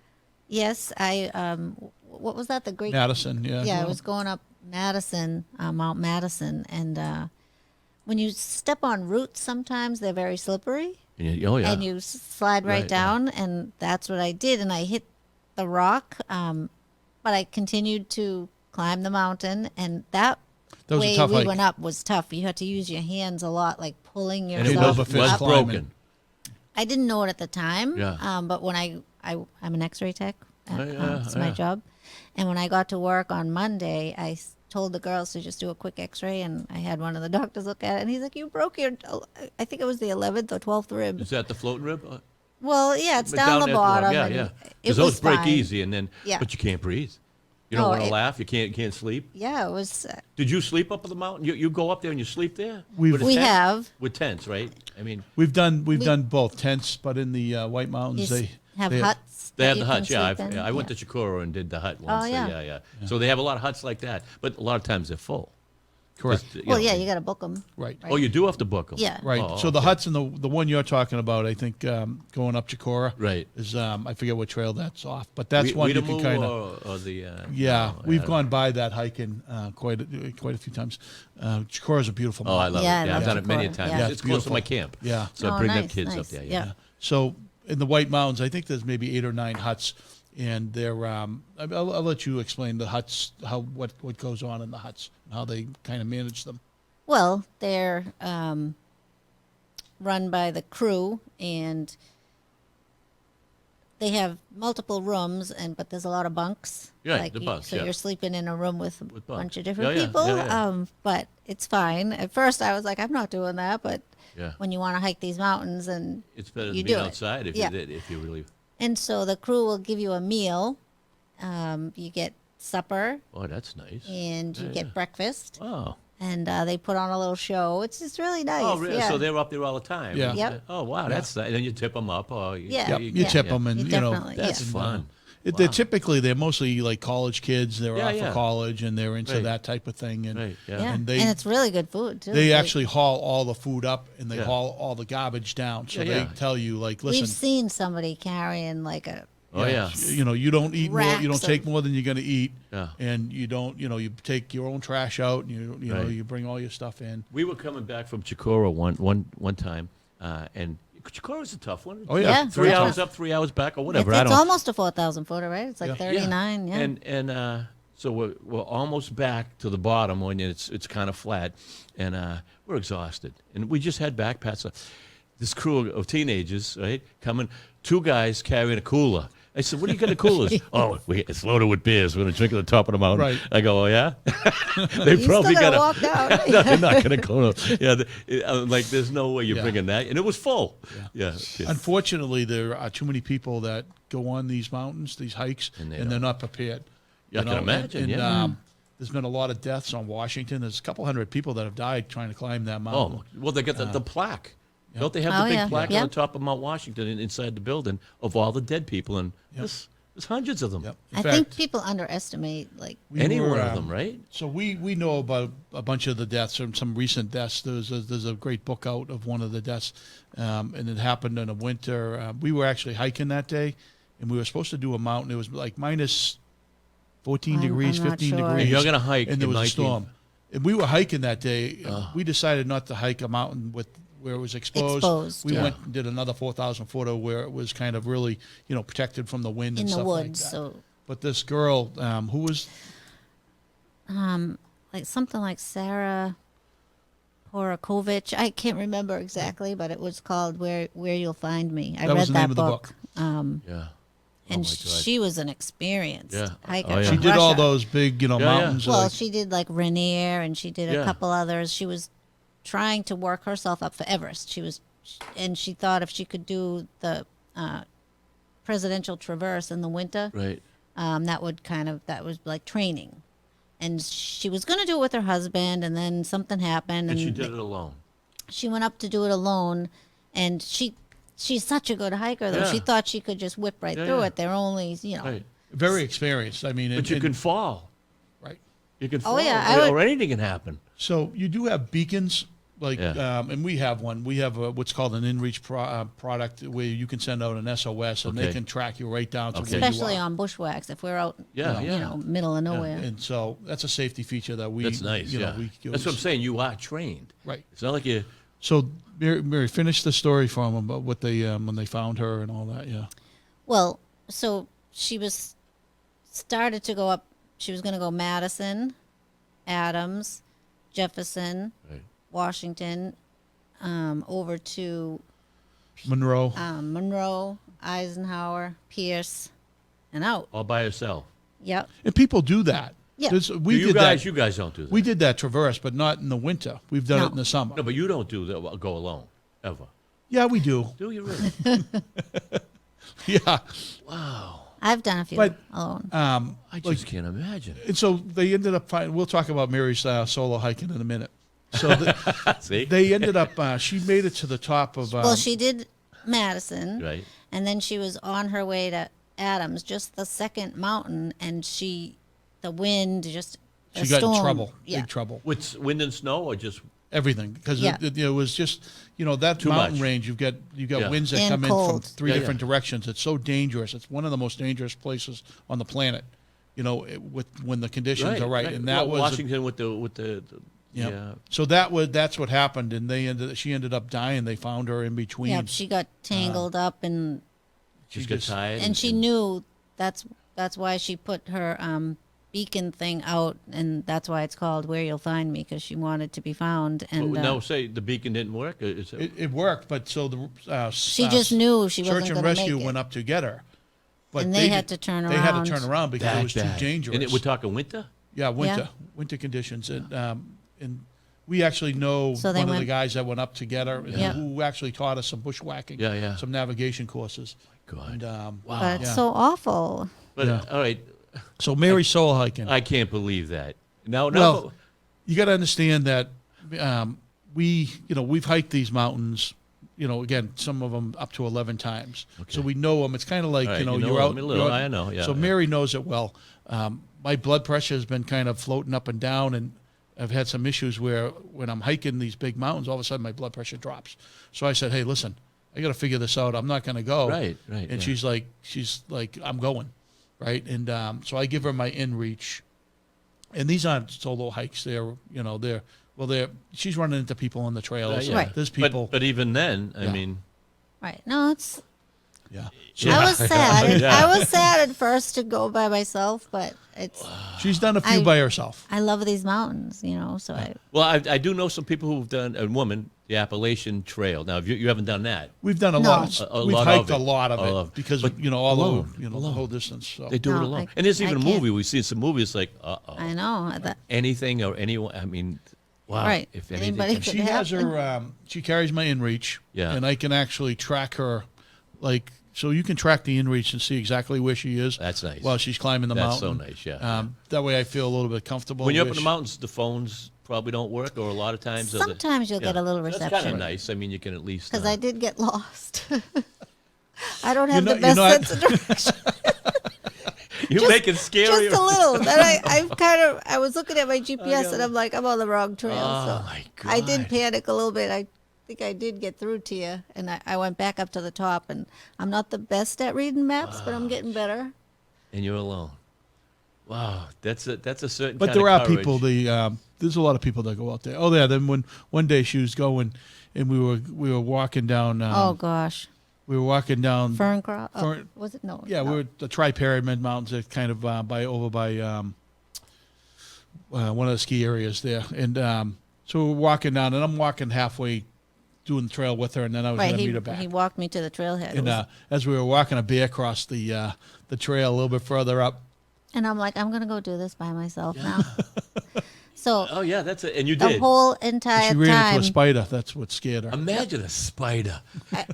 Yes, what was that? The Great Madison, yeah. Yeah, I was going up Madison, Mount Madison, and when you step on roots, sometimes they're very slippery, Oh yeah. and you slide right Right, down, and that's what I did, and I hit the rock, but I continued to climb the mountain, and that That was a way tough we hike. went up was tough. You had to use your hands a lot, like pulling and it yourself was was up. climbing. broken. I didn't know it at the time, Yeah. but when I'm an X-ray tech, yeah, it's my yeah. job, and when I got to work on Monday, I told the girls to just do a quick X-ray, and I had one of the doctors look at it, and he's like, "You broke your, I think it was the 11th or 12th rib." Is that the floating rib? Well, yeah, it's But down the at bottom. Yeah, and yeah. It Because was those break fine. easy, and then Yeah. but you can't breathe. You don't No, want to it- laugh. You can't sleep. Yeah, it was. Did you sleep up on the mountain? You go up there and you sleep there? We've- With a We tent? have. With tents, right? I mean, We've done both tents, but in the White You Mountains, s- have they huts. they that have you the can huts. Yeah, sleep in. I went to Chikora and did the hut once. Oh, So, yeah. yeah. So they have a lot of huts like that, but a lot of times they're full. correct. Just, Well, yeah, you got to book them. Right. Oh, you do have to book them. Yeah. Right. Oh, so the okay. huts and the one you're talking about, I think, going up Chikora, Right. is I forget what trail that's off, but that's one you can Weedamoo kind of. or the. Yeah, no, we've gone by that hiking quite a few times. Chikora is a beautiful Oh, I mountain. love Yeah, I it. Yeah, I've love done it many a Chikora. time. Yeah. It's close to my Beautiful. camp. Yeah. So I Oh, bring up nice, kids up nice. there. Yeah. So in the White Mountains, I think there's maybe 8 or 9 huts, and they're. I'll let you explain the huts, what goes on in the huts, and how they kind of manage them. Well, they're run by the crew, and they have multiple rooms, but there's a lot of bunks. Yeah, the bunks, So yeah. you're sleeping in a room with a With bunch bunks. of different Yeah, yeah, people. yeah, yeah. But it's fine. At first, I was like, I'm not doing that, but Yeah. when you want to hike these mountains, and It's better you than do being it. outside Yeah. if you really. and so the crew will give you a meal. You get supper, Oh, that's nice. and you Yeah, get yeah. breakfast, Oh. and they put on a little show. It's just really nice. Oh, really? Yeah. So they're up there all the time. Yeah. Yep. Oh, wow, that's nice. And then you tip them up. Or Yeah. Yep. You Yeah. tip them, and You you know definitely- That's yeah. fun. They're mostly like college kids. They're Yeah, off yeah. of college, and they're into Right. that type of thing. And Right. Yeah. Yeah, And they- it's really good food too. they Like, actually haul all the food up, and they Yeah. haul all the garbage down. So Yeah, they yeah. tell you, like, we've listen, seen somebody carrying like a Oh, yeah. you know, you don't eat more. You don't Racks take of- more than you're going to eat. Yeah. And you don't, you take your own trash out, and you know, Right. you bring all your stuff in. We were coming back from Chikora one time, and Chikora's a tough one. Oh, yeah. Yeah. 3 Yeah. hours up, 3 hours back, or whatever. It's, I it's don't. almost a 4,000 footer, right? It's like Yeah. 39. Yeah. And so we're almost back to the bottom when it's kind of flat, and we're exhausted, and we just had backpacks. So this crew of teenagers, right, coming, 2 guys carrying a cooler. I said, "What are you got in coolers?" "Oh, it's loaded with beers. We're gonna drink at the top of the mountain." Right. I go, "Oh yeah." They You probably still gotta got walk down. No, they're not gonna go. No. Yeah, like there's no way you're Yeah. bringing that, and it was full. Yeah. Unfortunately, there are too many people that go on these mountains, these hikes, And they and they're not prepared. Yeah, I can imagine, yeah. There's been a lot of deaths on Washington. There's a couple hundred people that have died trying to climb that mountain. Oh, well, they got the plaque. Don't they have Oh, the big yeah. plaque Yeah. on the top of Mount Washington inside the building of all the dead people? And there's hundreds of them. Yep. In I fact, think people underestimate like we Any were, one of them, right? So we know about a bunch of the deaths, some recent deaths. There's a great book out of one of the deaths, and it happened in the winter. We were actually hiking that day, and we were supposed to do a mountain. It was like minus 14 I'm degrees, not 15 sure. degrees. And you're gonna hike, and there it was a might be- storm. And we were hiking that day. And we decided not to hike a mountain where it was exposed. Exposed, We yeah. went and did another 4,000 footer where it was kind of really, protected from the wind in and the stuff woods. like that. So But this girl, who was like something like Sarah Horakovich. I can't remember exactly, but it was called Where You'll Find Me. I That read was the that name of the book. Yeah. And my God. she was an experienced Yeah. hiker. Oh, yeah. she from did all Russia. those big, yeah. mountains. Well, like- she did like Rainier, and she did a Yeah. couple others. She was trying to work herself up for Everest. And she thought if she could do the presidential traverse in the winter, Right. that was like training. And she was going to do it with her husband, and then something happened. And she did it alone. She went up to do it alone, and she's such a good hiker, though. Yeah. She thought she could just whip right through it. They're only, Right. Very experienced. I mean, But you can fall. right. You can fall. yeah, Or anything can happen. So you do have beacons, like, Yeah. and we have one. We have what's called an InReach product where you can send out an SOS, and they Okay. can track you right down to Okay. where you especially are. on bushwhacks if we're out, Yeah, you yeah. know, middle of nowhere. And so that's a safety feature that we. That's nice, you know, yeah. we That's what I'm saying. You are trained. Right. It's not like you... So Mary, finish the story for them about what they when they found her and all that. Yeah. Well, so she started to go up. She was going to go Madison, Adams, Jefferson, Right. Washington, over to Monroe. Monroe, Eisenhower, Pierce, and out. All by herself. Yep. And people do that. Yeah. We you did guys, that. You guys don't do that. We did that traverse, but not in the winter. We've done No. it in the summer. No, but you don't do that. Go alone. Ever. Yeah, we do. Do you really? Yeah. Wow. I've done a few But- alone. I just can't imagine. And so they ended up finding. We'll talk about Mary's solo hiking in a minute. So See? they ended up. She made it to the top of. Well, she did Madison, Right. and then she was on her way to Adams, just the second mountain, and the wind, just the She got storm. in trouble. Yeah. Big trouble. With wind and snow or just... Everything, because Yeah. it was just that Too mountain much. range. You got Yeah. winds that And come in cold. from three Yeah, different yeah. directions. It's so dangerous. It's one of the most dangerous places on the planet. When the conditions are right, and that Well, was Washington with the yeah. So that's what happened, and she ended up dying. They found her in between. Yep, she got tangled up, and just got tired. and she knew that's why she put her beacon thing out, and that's why it's called Where You'll Find Me, because she wanted to be found. And No, say the beacon didn't work. It worked, but so the she just knew she wasn't search and going to make rescue it. went up to get her, but And they had to turn They had to around. turn around because it was too dangerous. And we're talking winter. Yeah, winter Yeah. winter conditions, and we actually know So they one of the went- guys that went up to get her, and Yeah. who actually taught us some bushwhacking, Yeah, yeah. some navigation courses. God. And, Wow. But it's Yeah. so awful. But Yeah. all right, So Mary soul hiking. I can't believe that. Now, Well, you got to understand that we've hiked these mountains. Again, some of them up to 11 times. So we know them. It's kind of like All right, you know you're them out. a little. you're out- I know, yeah, So yeah. Mary knows it well. My blood pressure has been kind of floating up and down, and I've had some issues where when I'm hiking these big mountains, all of a sudden my blood pressure drops. So I said, "Hey, listen, I got to figure this out. I'm not going to go." Right. And yeah. she's like, I'm going, right? And so I give her my InReach, and these aren't solo hikes. She's running into people on the trails. Yeah. Right. There's people. But even then, I Yeah. mean, Right. No, it's. Yeah. I was sad. Yeah. I was sad at first to go by myself, but it's. She's done a few I- by herself. I love these mountains, so I. well, I do know some people who've done the Appalachian Trail. Now, if you haven't done that, We've done a No. lot. A We've lot hiked of a it. lot of A lot it of- because but all alone, the the whole distance. So. they do it No, alone. I- And there's I even a can't. movie we've seen some movies like I know that. anything or anyone. I mean, wow. Right. If anything, Anybody can- could She has happen. her. She carries my InReach. Yeah. And I can actually track her, so you can track the InReach and see exactly where she is. That's nice. While she's climbing the That's so mountain. nice, yeah. That way I feel a little bit comfortable. when you're up where in the mountains, the phones probably don't work, or a lot of times. Sometimes you'll get a little That's kind reception. of nice. I mean, you can at least. Because I did get lost. I don't have You're the not- best you're sense of direction. you make it scary. Just a little. Then I was looking at my GPS and I'm like, I'm on the wrong trail. Oh, so my I did God. panic a little bit. I think I did get through to you, and I went back up to the top. And I'm not the best at reading maps, but I'm getting better. And you're alone. Wow, that's a certain. But kind there of are courage. people. There's a lot of people that go out there. Oh yeah. Then when one day she was going, and we were walking down. Oh gosh, We were walking down. Ferncroft. Oh, Fern- was it no? Yeah, no. we were at the Tri-Pyramid Mountains, that kind of over by one of the ski areas there, and so we're walking down, and I'm walking halfway, doing the trail with her, and then I was Right, going to he, meet her back. he walked me to the trailhead. It And was- as we were walking, a bear crossed the trail a little bit further up. And I'm like, I'm going to go do this by myself now. So Oh yeah, that's it. And you the did. whole entire She ran time, into a spider. That's what scared her. Imagine a spider.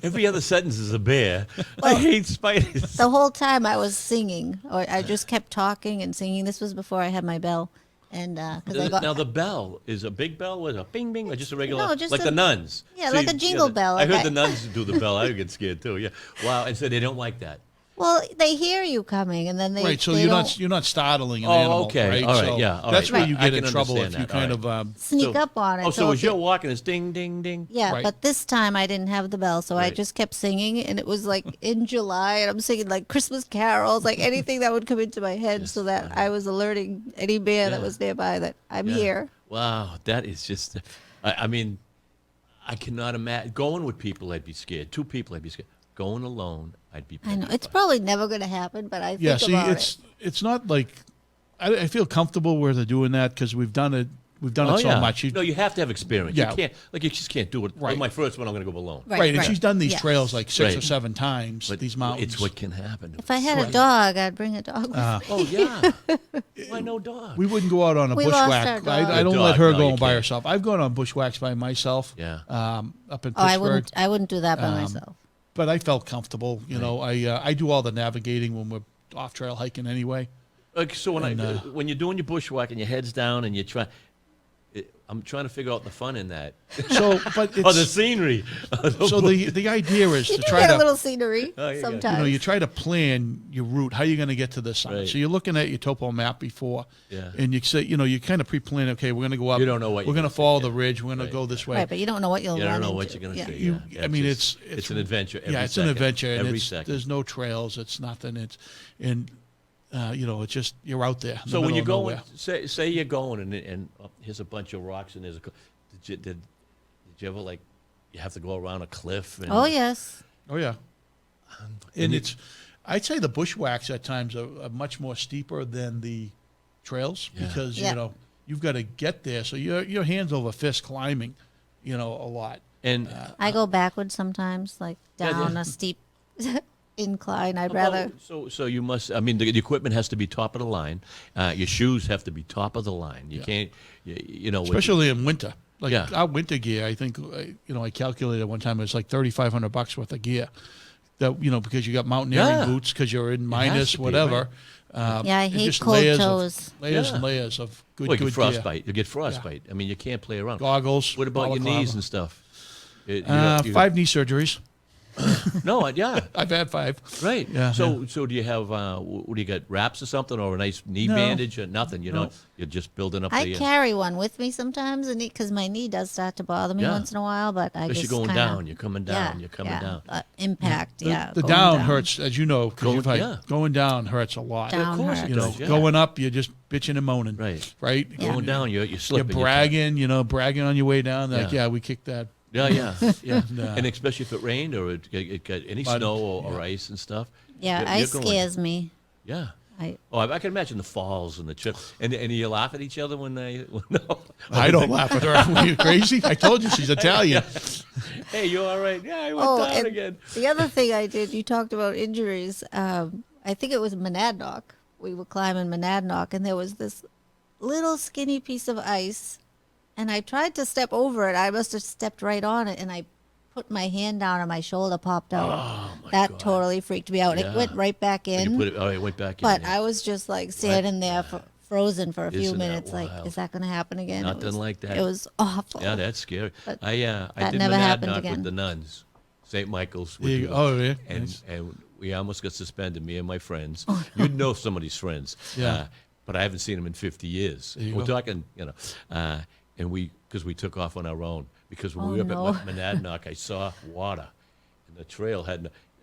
Every other sentence is a bear. I hate spiders. the whole time I was singing, or I just kept talking and singing. This was before I had my bell, and because I got Now the bell is a big bell with a bing bing, or just a regular, No, just like a- the nuns. yeah, like a jingle bell, I like heard I- the nuns do the bell. I would get scared too. Yeah. Wow. And so they don't like that. well, they hear you coming, and then they Right, so they you're don't not starting an Oh, animal. okay. Right? All right, So yeah, all that's right. where you I get in can trouble if understand you that. kind All of. sneak up on it. Oh, so if as you're you- walking, it's ding ding ding. Yeah, Right. but this time I didn't have the bell, so I Right. just kept singing, and it was like in July, and I'm singing like Christmas carols, like anything that would come into my head, so that I was alerting any bear that Yeah. was nearby that I'm Yeah. here. Wow, that is just. I mean, I cannot imagine going with people. I'd be scared. Two people, I'd be scared. Going alone, I'd be. I know it's petrified. probably never going to happen, but I think Yeah, see, about it's not like I feel comfortable where they're doing that because we've done it. We've done it so much. No, you have to have experience. Yeah. You can't, like, you just can't do it. Right. My first one, I'm going to go alone. Right, right, and right. she's done these Yeah. trails like 6 or Right. 7 times. But these mountains. It's what can happen. If I had a Right. dog, I'd bring a dog. With me. Oh yeah. Why no dog? We wouldn't go out on a We lost our bushwhack. dog. I don't Your let dog, her no, go you by can't. herself. I've gone on bushwhacks by myself. Yeah. Up in Oh, I Pittsburgh. wouldn't do that by myself. But I felt comfortable. You know, I do all the navigating when we're off trail hiking anyway. Like, so And, when you're doing your bushwhack and your head's down and you're trying, I'm trying to figure out the fun in that. So, but Oh, the it's, scenery. so the idea is You to do try get a to little scenery Oh, you got it. sometimes. you try to plan your route, how you're going to get to the summit. Right. So you're looking at your topo map before, Yeah. and you say, you kind of pre-plan. Okay, we're going to go up. You don't know what we're you're going gonna to follow see, the yeah. ridge. We're going Right. to go this way. Right, but you don't know what you'll You run don't know into. what you're going to Yeah. see. You- yeah. I mean, just- it's it's an adventure. Every it's second. an adventure, and Every second. there's no trails. It's nothing. It's it's just you're out there. In So the when you middle go, of nowhere. say you're going and here's a bunch of rocks and there's a. Did you ever like you have to go around a cliff? And, Oh yes. Oh yeah, and and you- it's. I'd say the bushwhacks at times are much more steeper than the trails Yeah. because Yeah. you've got to get there. So your hands over fist climbing, a lot. And I go backwards sometimes, like Yeah, down yeah. a steep incline. I'd rather. So you must. I mean, the equipment has to be top of the line. Your shoes have to be top of the line. You can't. With- Especially in winter. Like Yeah. our winter gear, I think, I calculated one time it was like $3,500 worth of gear. That because you got mountaineering Yeah. boots because you're in has minus to be, whatever. Yeah, I and hate just cold layers toes. Layers Yeah. and layers of good Well, you good get frostbite. You get frostbite. I mean, you can't play around. gear. Goggles. What about your balaclava. knees and stuff? You know, 5 knee surgeries. No, yeah, I've had 5. right. Yeah, So do you have? What do you got? Wraps or something, or a nice knee No. bandage, or nothing? You know, No. you're just building up I the. carry one with me sometimes, and because my knee does start to bother me Yeah. once in a while. But I Because just you're going kinda, down, you're coming down, you're coming down. Impact, yeah. The going down hurts, as you know, Going- because yeah. going down hurts a lot. Down course hurts. it does. Yeah. Going up, you're just bitching and moaning. Right. Right? Yeah. Going down, you're You're slipping. bragging on your way down. Like, Yeah. yeah, we kicked that. Yeah. And, And especially if it rained or it got any Mud, snow or ice and stuff. Yeah, you're ice going- scares me. Yeah. I Oh, I can imagine the falls and the trips. And you laugh at each other when they. No. I don't laugh at her. Are you crazy? I told you she's Italian. Hey, you all right? Yeah, I went down and again. the other thing I did, you talked about injuries. I think it was Monadnock. We were climbing Monadnock, and there was this little skinny piece of ice, and I tried to step over it. I must have stepped right on it, and I put my hand down, and my shoulder popped out. Oh, my that God. totally freaked me out. Yeah. It went right back You in, put it. Oh, it went back in. but yeah. I was just like standing there, frozen for a few Isn't that minutes. Like, wild? is that going to happen again? Nothing it was, like that. It was awful. Yeah, that's scary. But I that did never happened Monadnock again. with the nuns, St. Michael's. There you go. Oh, yeah. And Nice. and we almost got suspended, me and my friends. You'd know some of these friends. Yeah. But I haven't seen them in 50 years. There you We're go. talking, and because we took off on our own. Because when Oh, we were no. up at Monadnock, I saw water. And the trail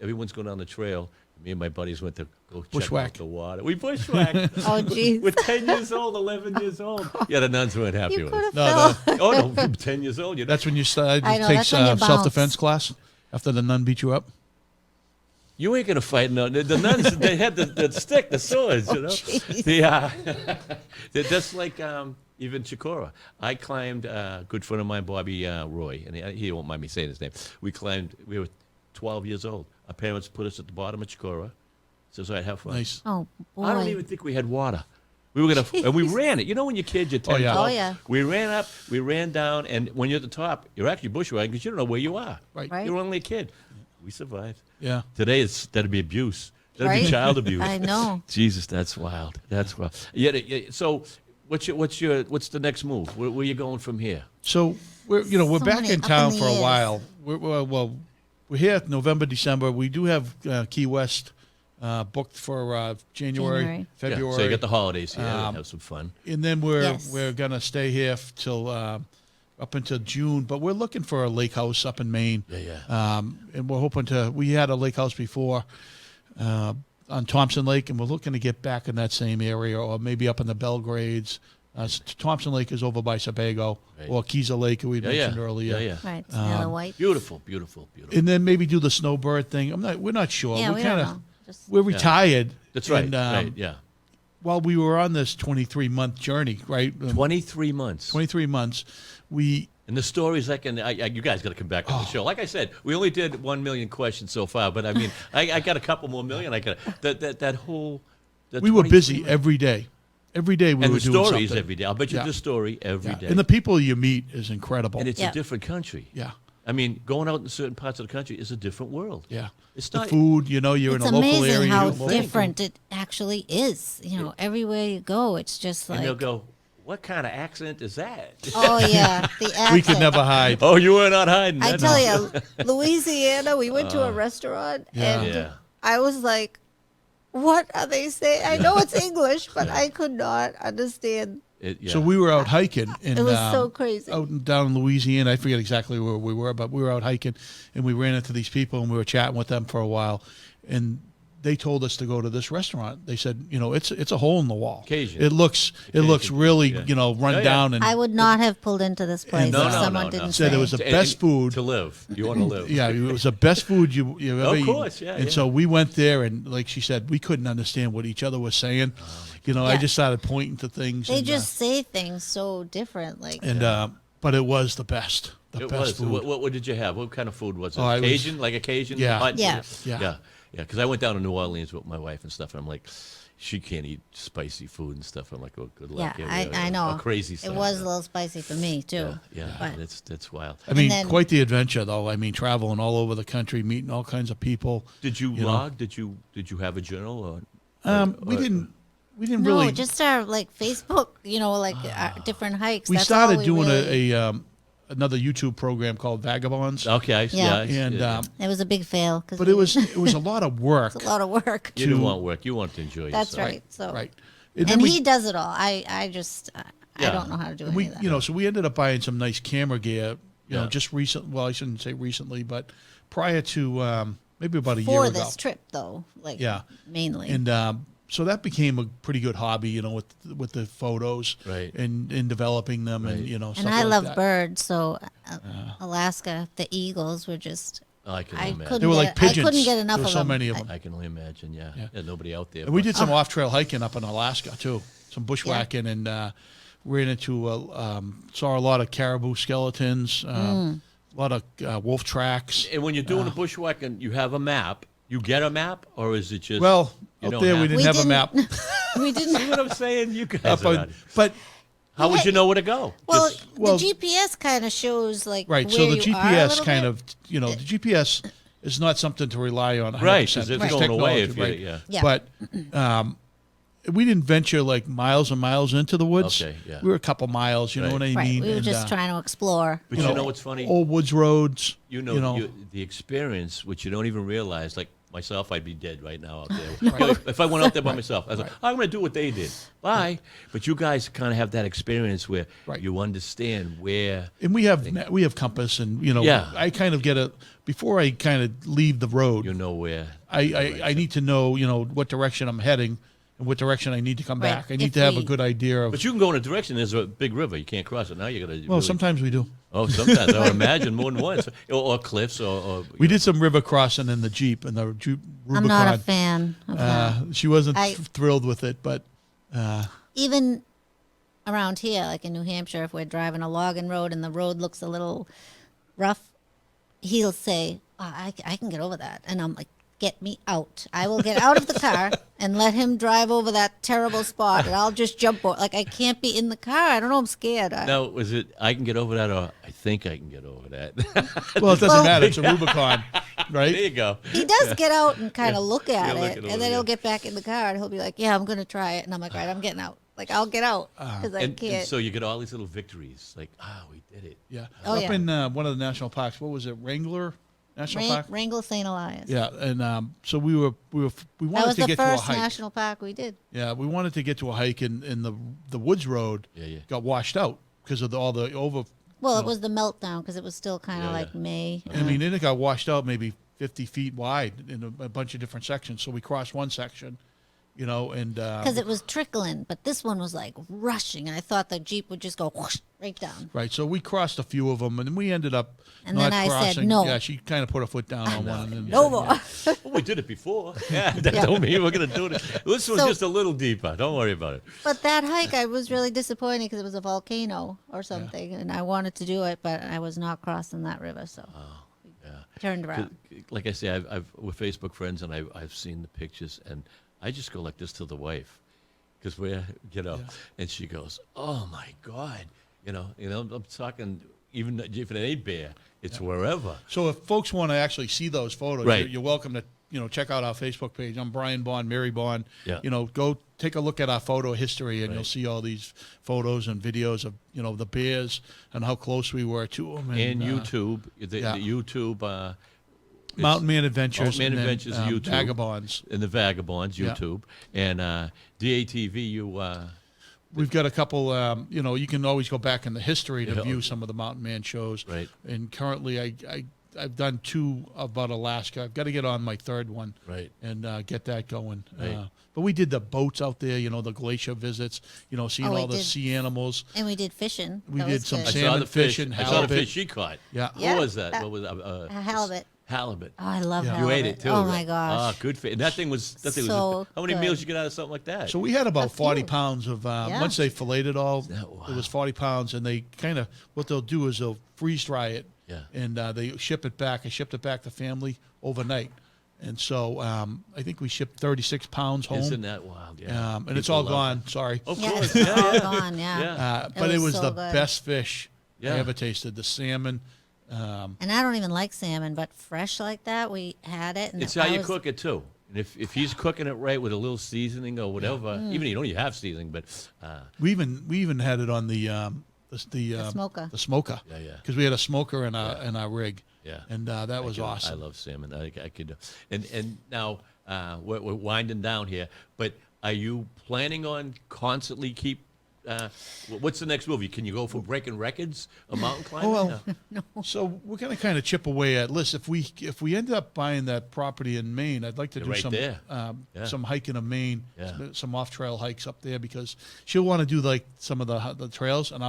everyone's going down the trail. Me and my buddies went to go check Bushwhack. out the water. We bushwhacked. Oh, jeez. We're 10 years old, 11 years old. Yeah, the nuns weren't happy You with could us. have fell. No, Oh, no, 10 years old. That's when you started I to know, take that's when you bounce. self-defense class after the nun beat you up. You ain't gonna fight no. The nuns, they had the stick, the swords, you know. jeez. They're just like even Chikora. I climbed. Good friend of mine, Bobby Roy, and he won't mind me saying his name. We climbed. We were 12 years old. Our parents put us at the bottom of Chikora. Says, "All right, have fun." Nice. Oh boy. I don't even think we had water. We were gonna, and we ran it. You know, when you're kids, you're 10, yeah. 12. Oh, yeah. We ran up, we ran down, and when you're at the top, you're actually bushwhacking because you don't know where you are. Right. Right. You're only a kid. We survived. Yeah. Today, that'd be abuse. That'd be Right? child abuse. I know. Jesus, that's wild. That's wild. Yeah. So, what's the next move? Where you going from here? So we're So back many in up town in the for a airs. while. We're here November, December. We do have Key West booked for January, January. February. Yeah, so you got the holidays here. Have some fun. And then Yes. we're gonna stay here till up until June. But we're looking for a lake house up in Maine. Yeah. And we're hoping to. We had a lake house before on Thompson Lake, and we're looking to get back in that same area, or maybe up in the Belgrades. Thompson Lake is over by Sebago, Right. or Keyser Lake, we Yeah, mentioned yeah. earlier. Yeah. Right. Now the white. Beautiful. And then maybe do the snowbird thing. We're not sure. Yeah, we don't know. Just We're retired. That's right. And, right. Yeah. While we were on this 23-month journey, right? 23 months. 23 months, we And the stories you guys got to come back on the show. Like I said, we only did 1 million questions so far, but I mean, I got a couple more million. I got that whole. we were 23 busy every day. Every day we and were the doing stories something. every day. I'll bet you Yeah. the story every Yeah. day. And the people you meet is incredible. And it's Yeah. a different country. yeah, I mean, going out in certain parts of the country is a different world. yeah. It's The not food, you're it's in a local amazing area. how you're local. different it actually is. Everywhere you go, it's just And they'll like, go, "What kind of accent is that?" oh yeah, the accent. We could never hide. Oh, you were not hiding. I That's- tell you, Louisiana, we went to a restaurant Yeah. and Yeah. I was like, what are they saying? I know it's English, but I could not understand. So we were out hiking. And, It was so crazy. Out and down in Louisiana. I forget exactly where we were, but we were out hiking, and we ran into these people, and we were chatting with them for a while. And they told us to go to this restaurant. They said, it's a hole in the wall. Cajun. It looks really, yeah. run Yeah, yeah. down. And I would not have pulled into this place No, if no, someone no, didn't no. said say. it was the And- best and food. to live. You want to live. Yeah, it was the best food you ever Of eat. course, yeah, And yeah. so we went there, and like she said, we couldn't understand what each other was saying. I Yeah. just started pointing to things. They and, just say things so different. Like, but it was the best. The It best was. food. What did you have? What kind of food was it? Oh, I was- Cajun, like a Cajun? Yeah. hot- Yeah. Yeah. Yeah. Because I went down to New Orleans with my wife and stuff, and I'm like, she can't eat spicy food and stuff. I'm like, oh, good yeah, luck. I know. Crazy stuff. It was a little spicy for me too. Yeah, But- that's wild. I mean, then- quite the adventure, though. I mean, traveling all over the country, meeting all kinds of people. Did you know. log? Did you have a journal? Or, We didn't No, really. just our like Facebook, different hikes. we That's all started we doing really, another YouTube program called Vagabonds, Okay, Yeah. and It was a big fail because but it was a lot of work. it's a lot of work. you didn't want work. You wanted to enjoy That's yourself. right. So Right. and then he does it all. I just I Yeah. don't know how to do any we of that. so we ended up buying some nice camera gear. Yeah. Just recent. Well, I shouldn't say recently, but prior to maybe about a year For ago. this trip though, like Yeah. mainly. And so that became a pretty good hobby, with the photos, Right. and developing them, Right. and stuff and I like love that. birds, so Alaska, the eagles were just. Oh, I can I imagine. couldn't They were get, like pigeons. I couldn't get enough There were of so them. many of them. I can only imagine. Yeah. Yeah. Nobody out there. And we but- did some off-trail hiking up in Alaska too, some bushwhacking, and ran into saw a lot of caribou skeletons, a lot of wolf tracks. And when you're doing the bushwhacking, you have a map. You get a map, or is it just? Well, you out don't there we have- didn't We have a didn't- map, We didn't. You know what I'm saying? You guys are not. but How would you know where to go? Well, Just- well- the GPS kind of shows like right. where So the you are a GPS little kind bit. of, the GPS is not something to rely on 100%. Right, 'cause it's It's going away if technology, you- right? yeah. Yeah. But we didn't venture like miles and miles into the woods. Okay, yeah. We were a couple miles, you know Right. what I Right, mean? we were And, just trying to explore. But you know what's funny? old woods roads. You know, the experience, which you don't even realize. Like myself, I'd be dead right now out there. If I went out there by myself, I was like, I'm going to do what they did. Bye. But you guys kind of have that experience where Right. you understand where. And we have compass, and Yeah. I kind of get before I kind of leave the road. You know where. I need to know what direction I'm heading and what direction I need to come Right. back. I need If to have a we- good idea of. But you can go in a direction. There's a big river. You can't cross it. Now you got to. Well, sometimes we do. Oh, sometimes I would imagine more than once, or cliffs, or We did some river crossing in the Jeep, and the Jeep Rubicon. I'm not a fan of that. She wasn't I- thrilled with it, but Even around here, like in New Hampshire, if we're driving a logging road and the road looks a little rough, he'll say, I can get over that. And I'm like, get me out. I will get out of the car and let him drive over that terrible spot, and I'll just jump over. Like, I can't be in the car. I don't know. I'm scared. Now, was it I can get over that, or I think I can get over that? Well, it doesn't Well- matter. It's a Rubicon, There right? you go. He does get out and kind of look at He'll look it, it over, and then he'll yeah. get back in the car, and he'll be like, "Yeah, I'm going to try it." And I'm like, "All right, I'm getting out. Like, I'll get out because I And can't." so you get all these little victories, like, we did it. Yeah. Oh, Up yeah. in one of the national parks, what was it, Wrangler National Park? Wrangle St. Elias. Yeah, and so we That wanted was to the get to a first hike. national park we did. Yeah, we wanted to get to a hike, and the woods road Yeah. got washed out because of all the over. Well, it was the meltdown because it was still kind of Yeah, like yeah. May. I mean, then it got washed out maybe 50 feet wide in a bunch of different sections. So we crossed one section, and Because it was trickling, but this one was like rushing, and I thought the Jeep would just go whoosh, right down. right. So we crossed a few of them, and then we ended up And not then I said crossing. no. Yeah, she kind of put her foot down on one. And then, No more. Well, we did it before. Yeah, that don't mean we're going to do it. This was So- just a little deeper. Don't worry about it. But that hike, I was really disappointed because it was a volcano or something, and I wanted to do it, but I was not crossing that river, so Yeah. turned around. Like I say, we're Facebook friends, and I've seen the pictures, and I just go like this to the wife, because and she goes, "Oh my God," I'm talking even if it ain't bear, it's wherever. So if folks want to actually see those photos, Right. you're welcome to check out our Facebook page. I'm Brian Bond, Mary Bond. Yeah. Go take a look at our photo history, and Right. you'll see all these photos and videos of the bears and how close we were to them. And YouTube, the yeah. YouTube. it's- Mountain Man Adventures, Mountain Man and then, Adventures, YouTube. Vagabonds. and the Vagabonds, Yeah. YouTube, and DATV. We've got a couple. You can always go back in the history to Yeah. view some of the Mountain Man shows. Right. And currently, I've done 2 about Alaska. I've got to get on my 3rd one. Right. And get that going. Right. But we did the boats out there, the glacier visits, seeing Oh, we all the did. sea animals. And we did fishing. We That did was some good. I saw salmon the fish. fishing, I saw the halibut. fish she caught. Yeah. Yeah. What was that? that- What was A halibut. halibut? Oh, I love Yeah. You halibut. ate it too. Oh, right? my gosh. Ah, good fish. And that thing was. So how many good. meals you get out of something like that? So we had about A 40 few. pounds of, Yeah. once they filleted it all, Wow. it was 40 pounds. And they kind of, what they'll do is they'll freeze dry it. Yeah. And they ship it back. I shipped it back to family overnight. And so I think we shipped 36 pounds home. Isn't that wild? Yeah. And it's People all love gone. it. Sorry. Of Yeah, course. it's all Yeah. gone, yeah. Yeah. But it was so the good. best fish Yeah. I ever tasted. The salmon. And I don't even like salmon, but fresh like that, we had it. And It's how I you was- cook it too. And if he's cooking it right with a little seasoning or whatever, Mm. even you don't even have seasoning, but We even had it on the smoker. The smoker. Yeah, yeah. Because we had a smoker in our rig. Yeah. And that was I awesome. love salmon. I could, and now we're winding down here. But are you planning on constantly keep? What's the next move? Can you go for breaking records of mountain climbing? Oh, well, so we're going to kind of chip away at list. If we end up buying that property in Maine, I'd like to do Right some there. Yeah. some hiking in Maine, Yeah. some off trail hikes up there because she'll want to do like some of the trails, and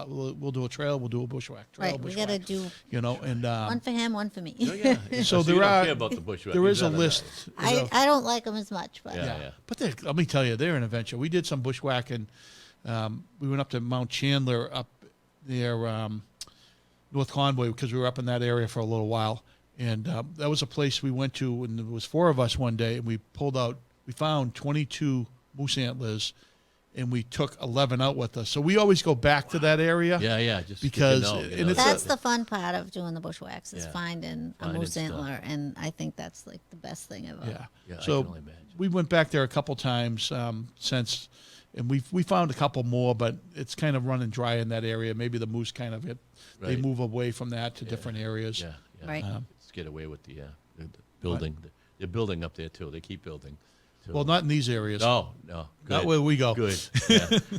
we'll do a trail, we'll do a bushwhack trail, Right, we got to bushwhack, do and one for him, one for me. Oh, yeah. So you there don't are care about the bushwhack. there You is a gotta- list. I don't like them as much, but Yeah. But let me tell you, they're an adventure. We did some bushwhacking. We went up to Mount Chandler up near North Conway because we were up in that area for a little while. And that was a place we went to, and there was 4 of us one day, and we found 22 moose antlers, and we took 11 out with us. So we always go back to that area. Yeah. Just Because- get to know, and it's that's the fun part of doing the bushwhacks is Yeah. finding a Finding moose stuff. antler, and I think that's like the best thing ever. Yeah. I So can only imagine. we went back there a couple times since, and we found a couple more, but it's kind of running dry in that area. Maybe the moose kind of they Right. move away from that to different areas. Yeah. Right. Let's get away with the building. They're building up there too. They keep building. too. Well, not in these areas. No. Not Good. where we go. Good.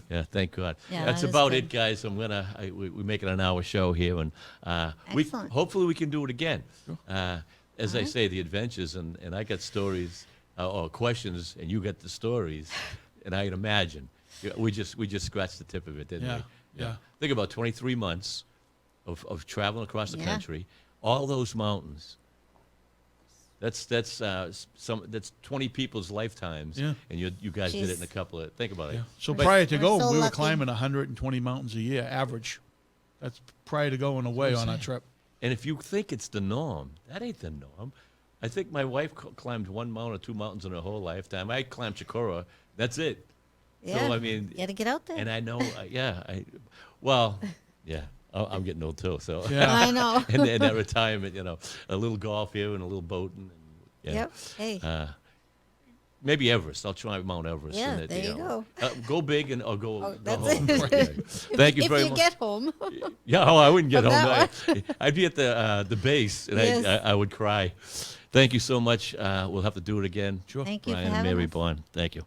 Yeah. Thank God. Yeah, That's that is about good. it, guys. We make it an hour show here, and Excellent. hopefully we can do it again. As I say, the adventures, and I got stories or questions, and you got the stories, and I can imagine. We just scratched the tip of it, didn't Yeah, we? yeah. Think about 23 months of traveling across the Yeah. country, all those mountains. That's 20 people's lifetimes, Yeah. and you guys did it in a Jeez. couple of. Think about it. Yeah. So We're- prior to we're going, so we were lucky. climbing 120 mountains a year average. That's prior to going away on our trip. And if you think it's the norm, that ain't the norm. I think my wife climbed one mountain or two mountains in her whole lifetime. I climbed Chikora. That's it. Yeah. So, I mean, You got to get out there. and I know, yeah, I'm getting old too. So, Yeah. I know. and that retirement, a little golf here and a little boating. And, yeah. Yep. Hey. Maybe Everest. I'll try Mount Everest. Yeah, and there you go. Go big or go That's home. it. Okay. Thank you if very you much. get home. Yeah, I wouldn't get From home. that I'd be at the base, and Yes. I would cry. Thank you so much. We'll have to do it again. Sure. Thank you for Brian and having Mary us. Bond. Thank you.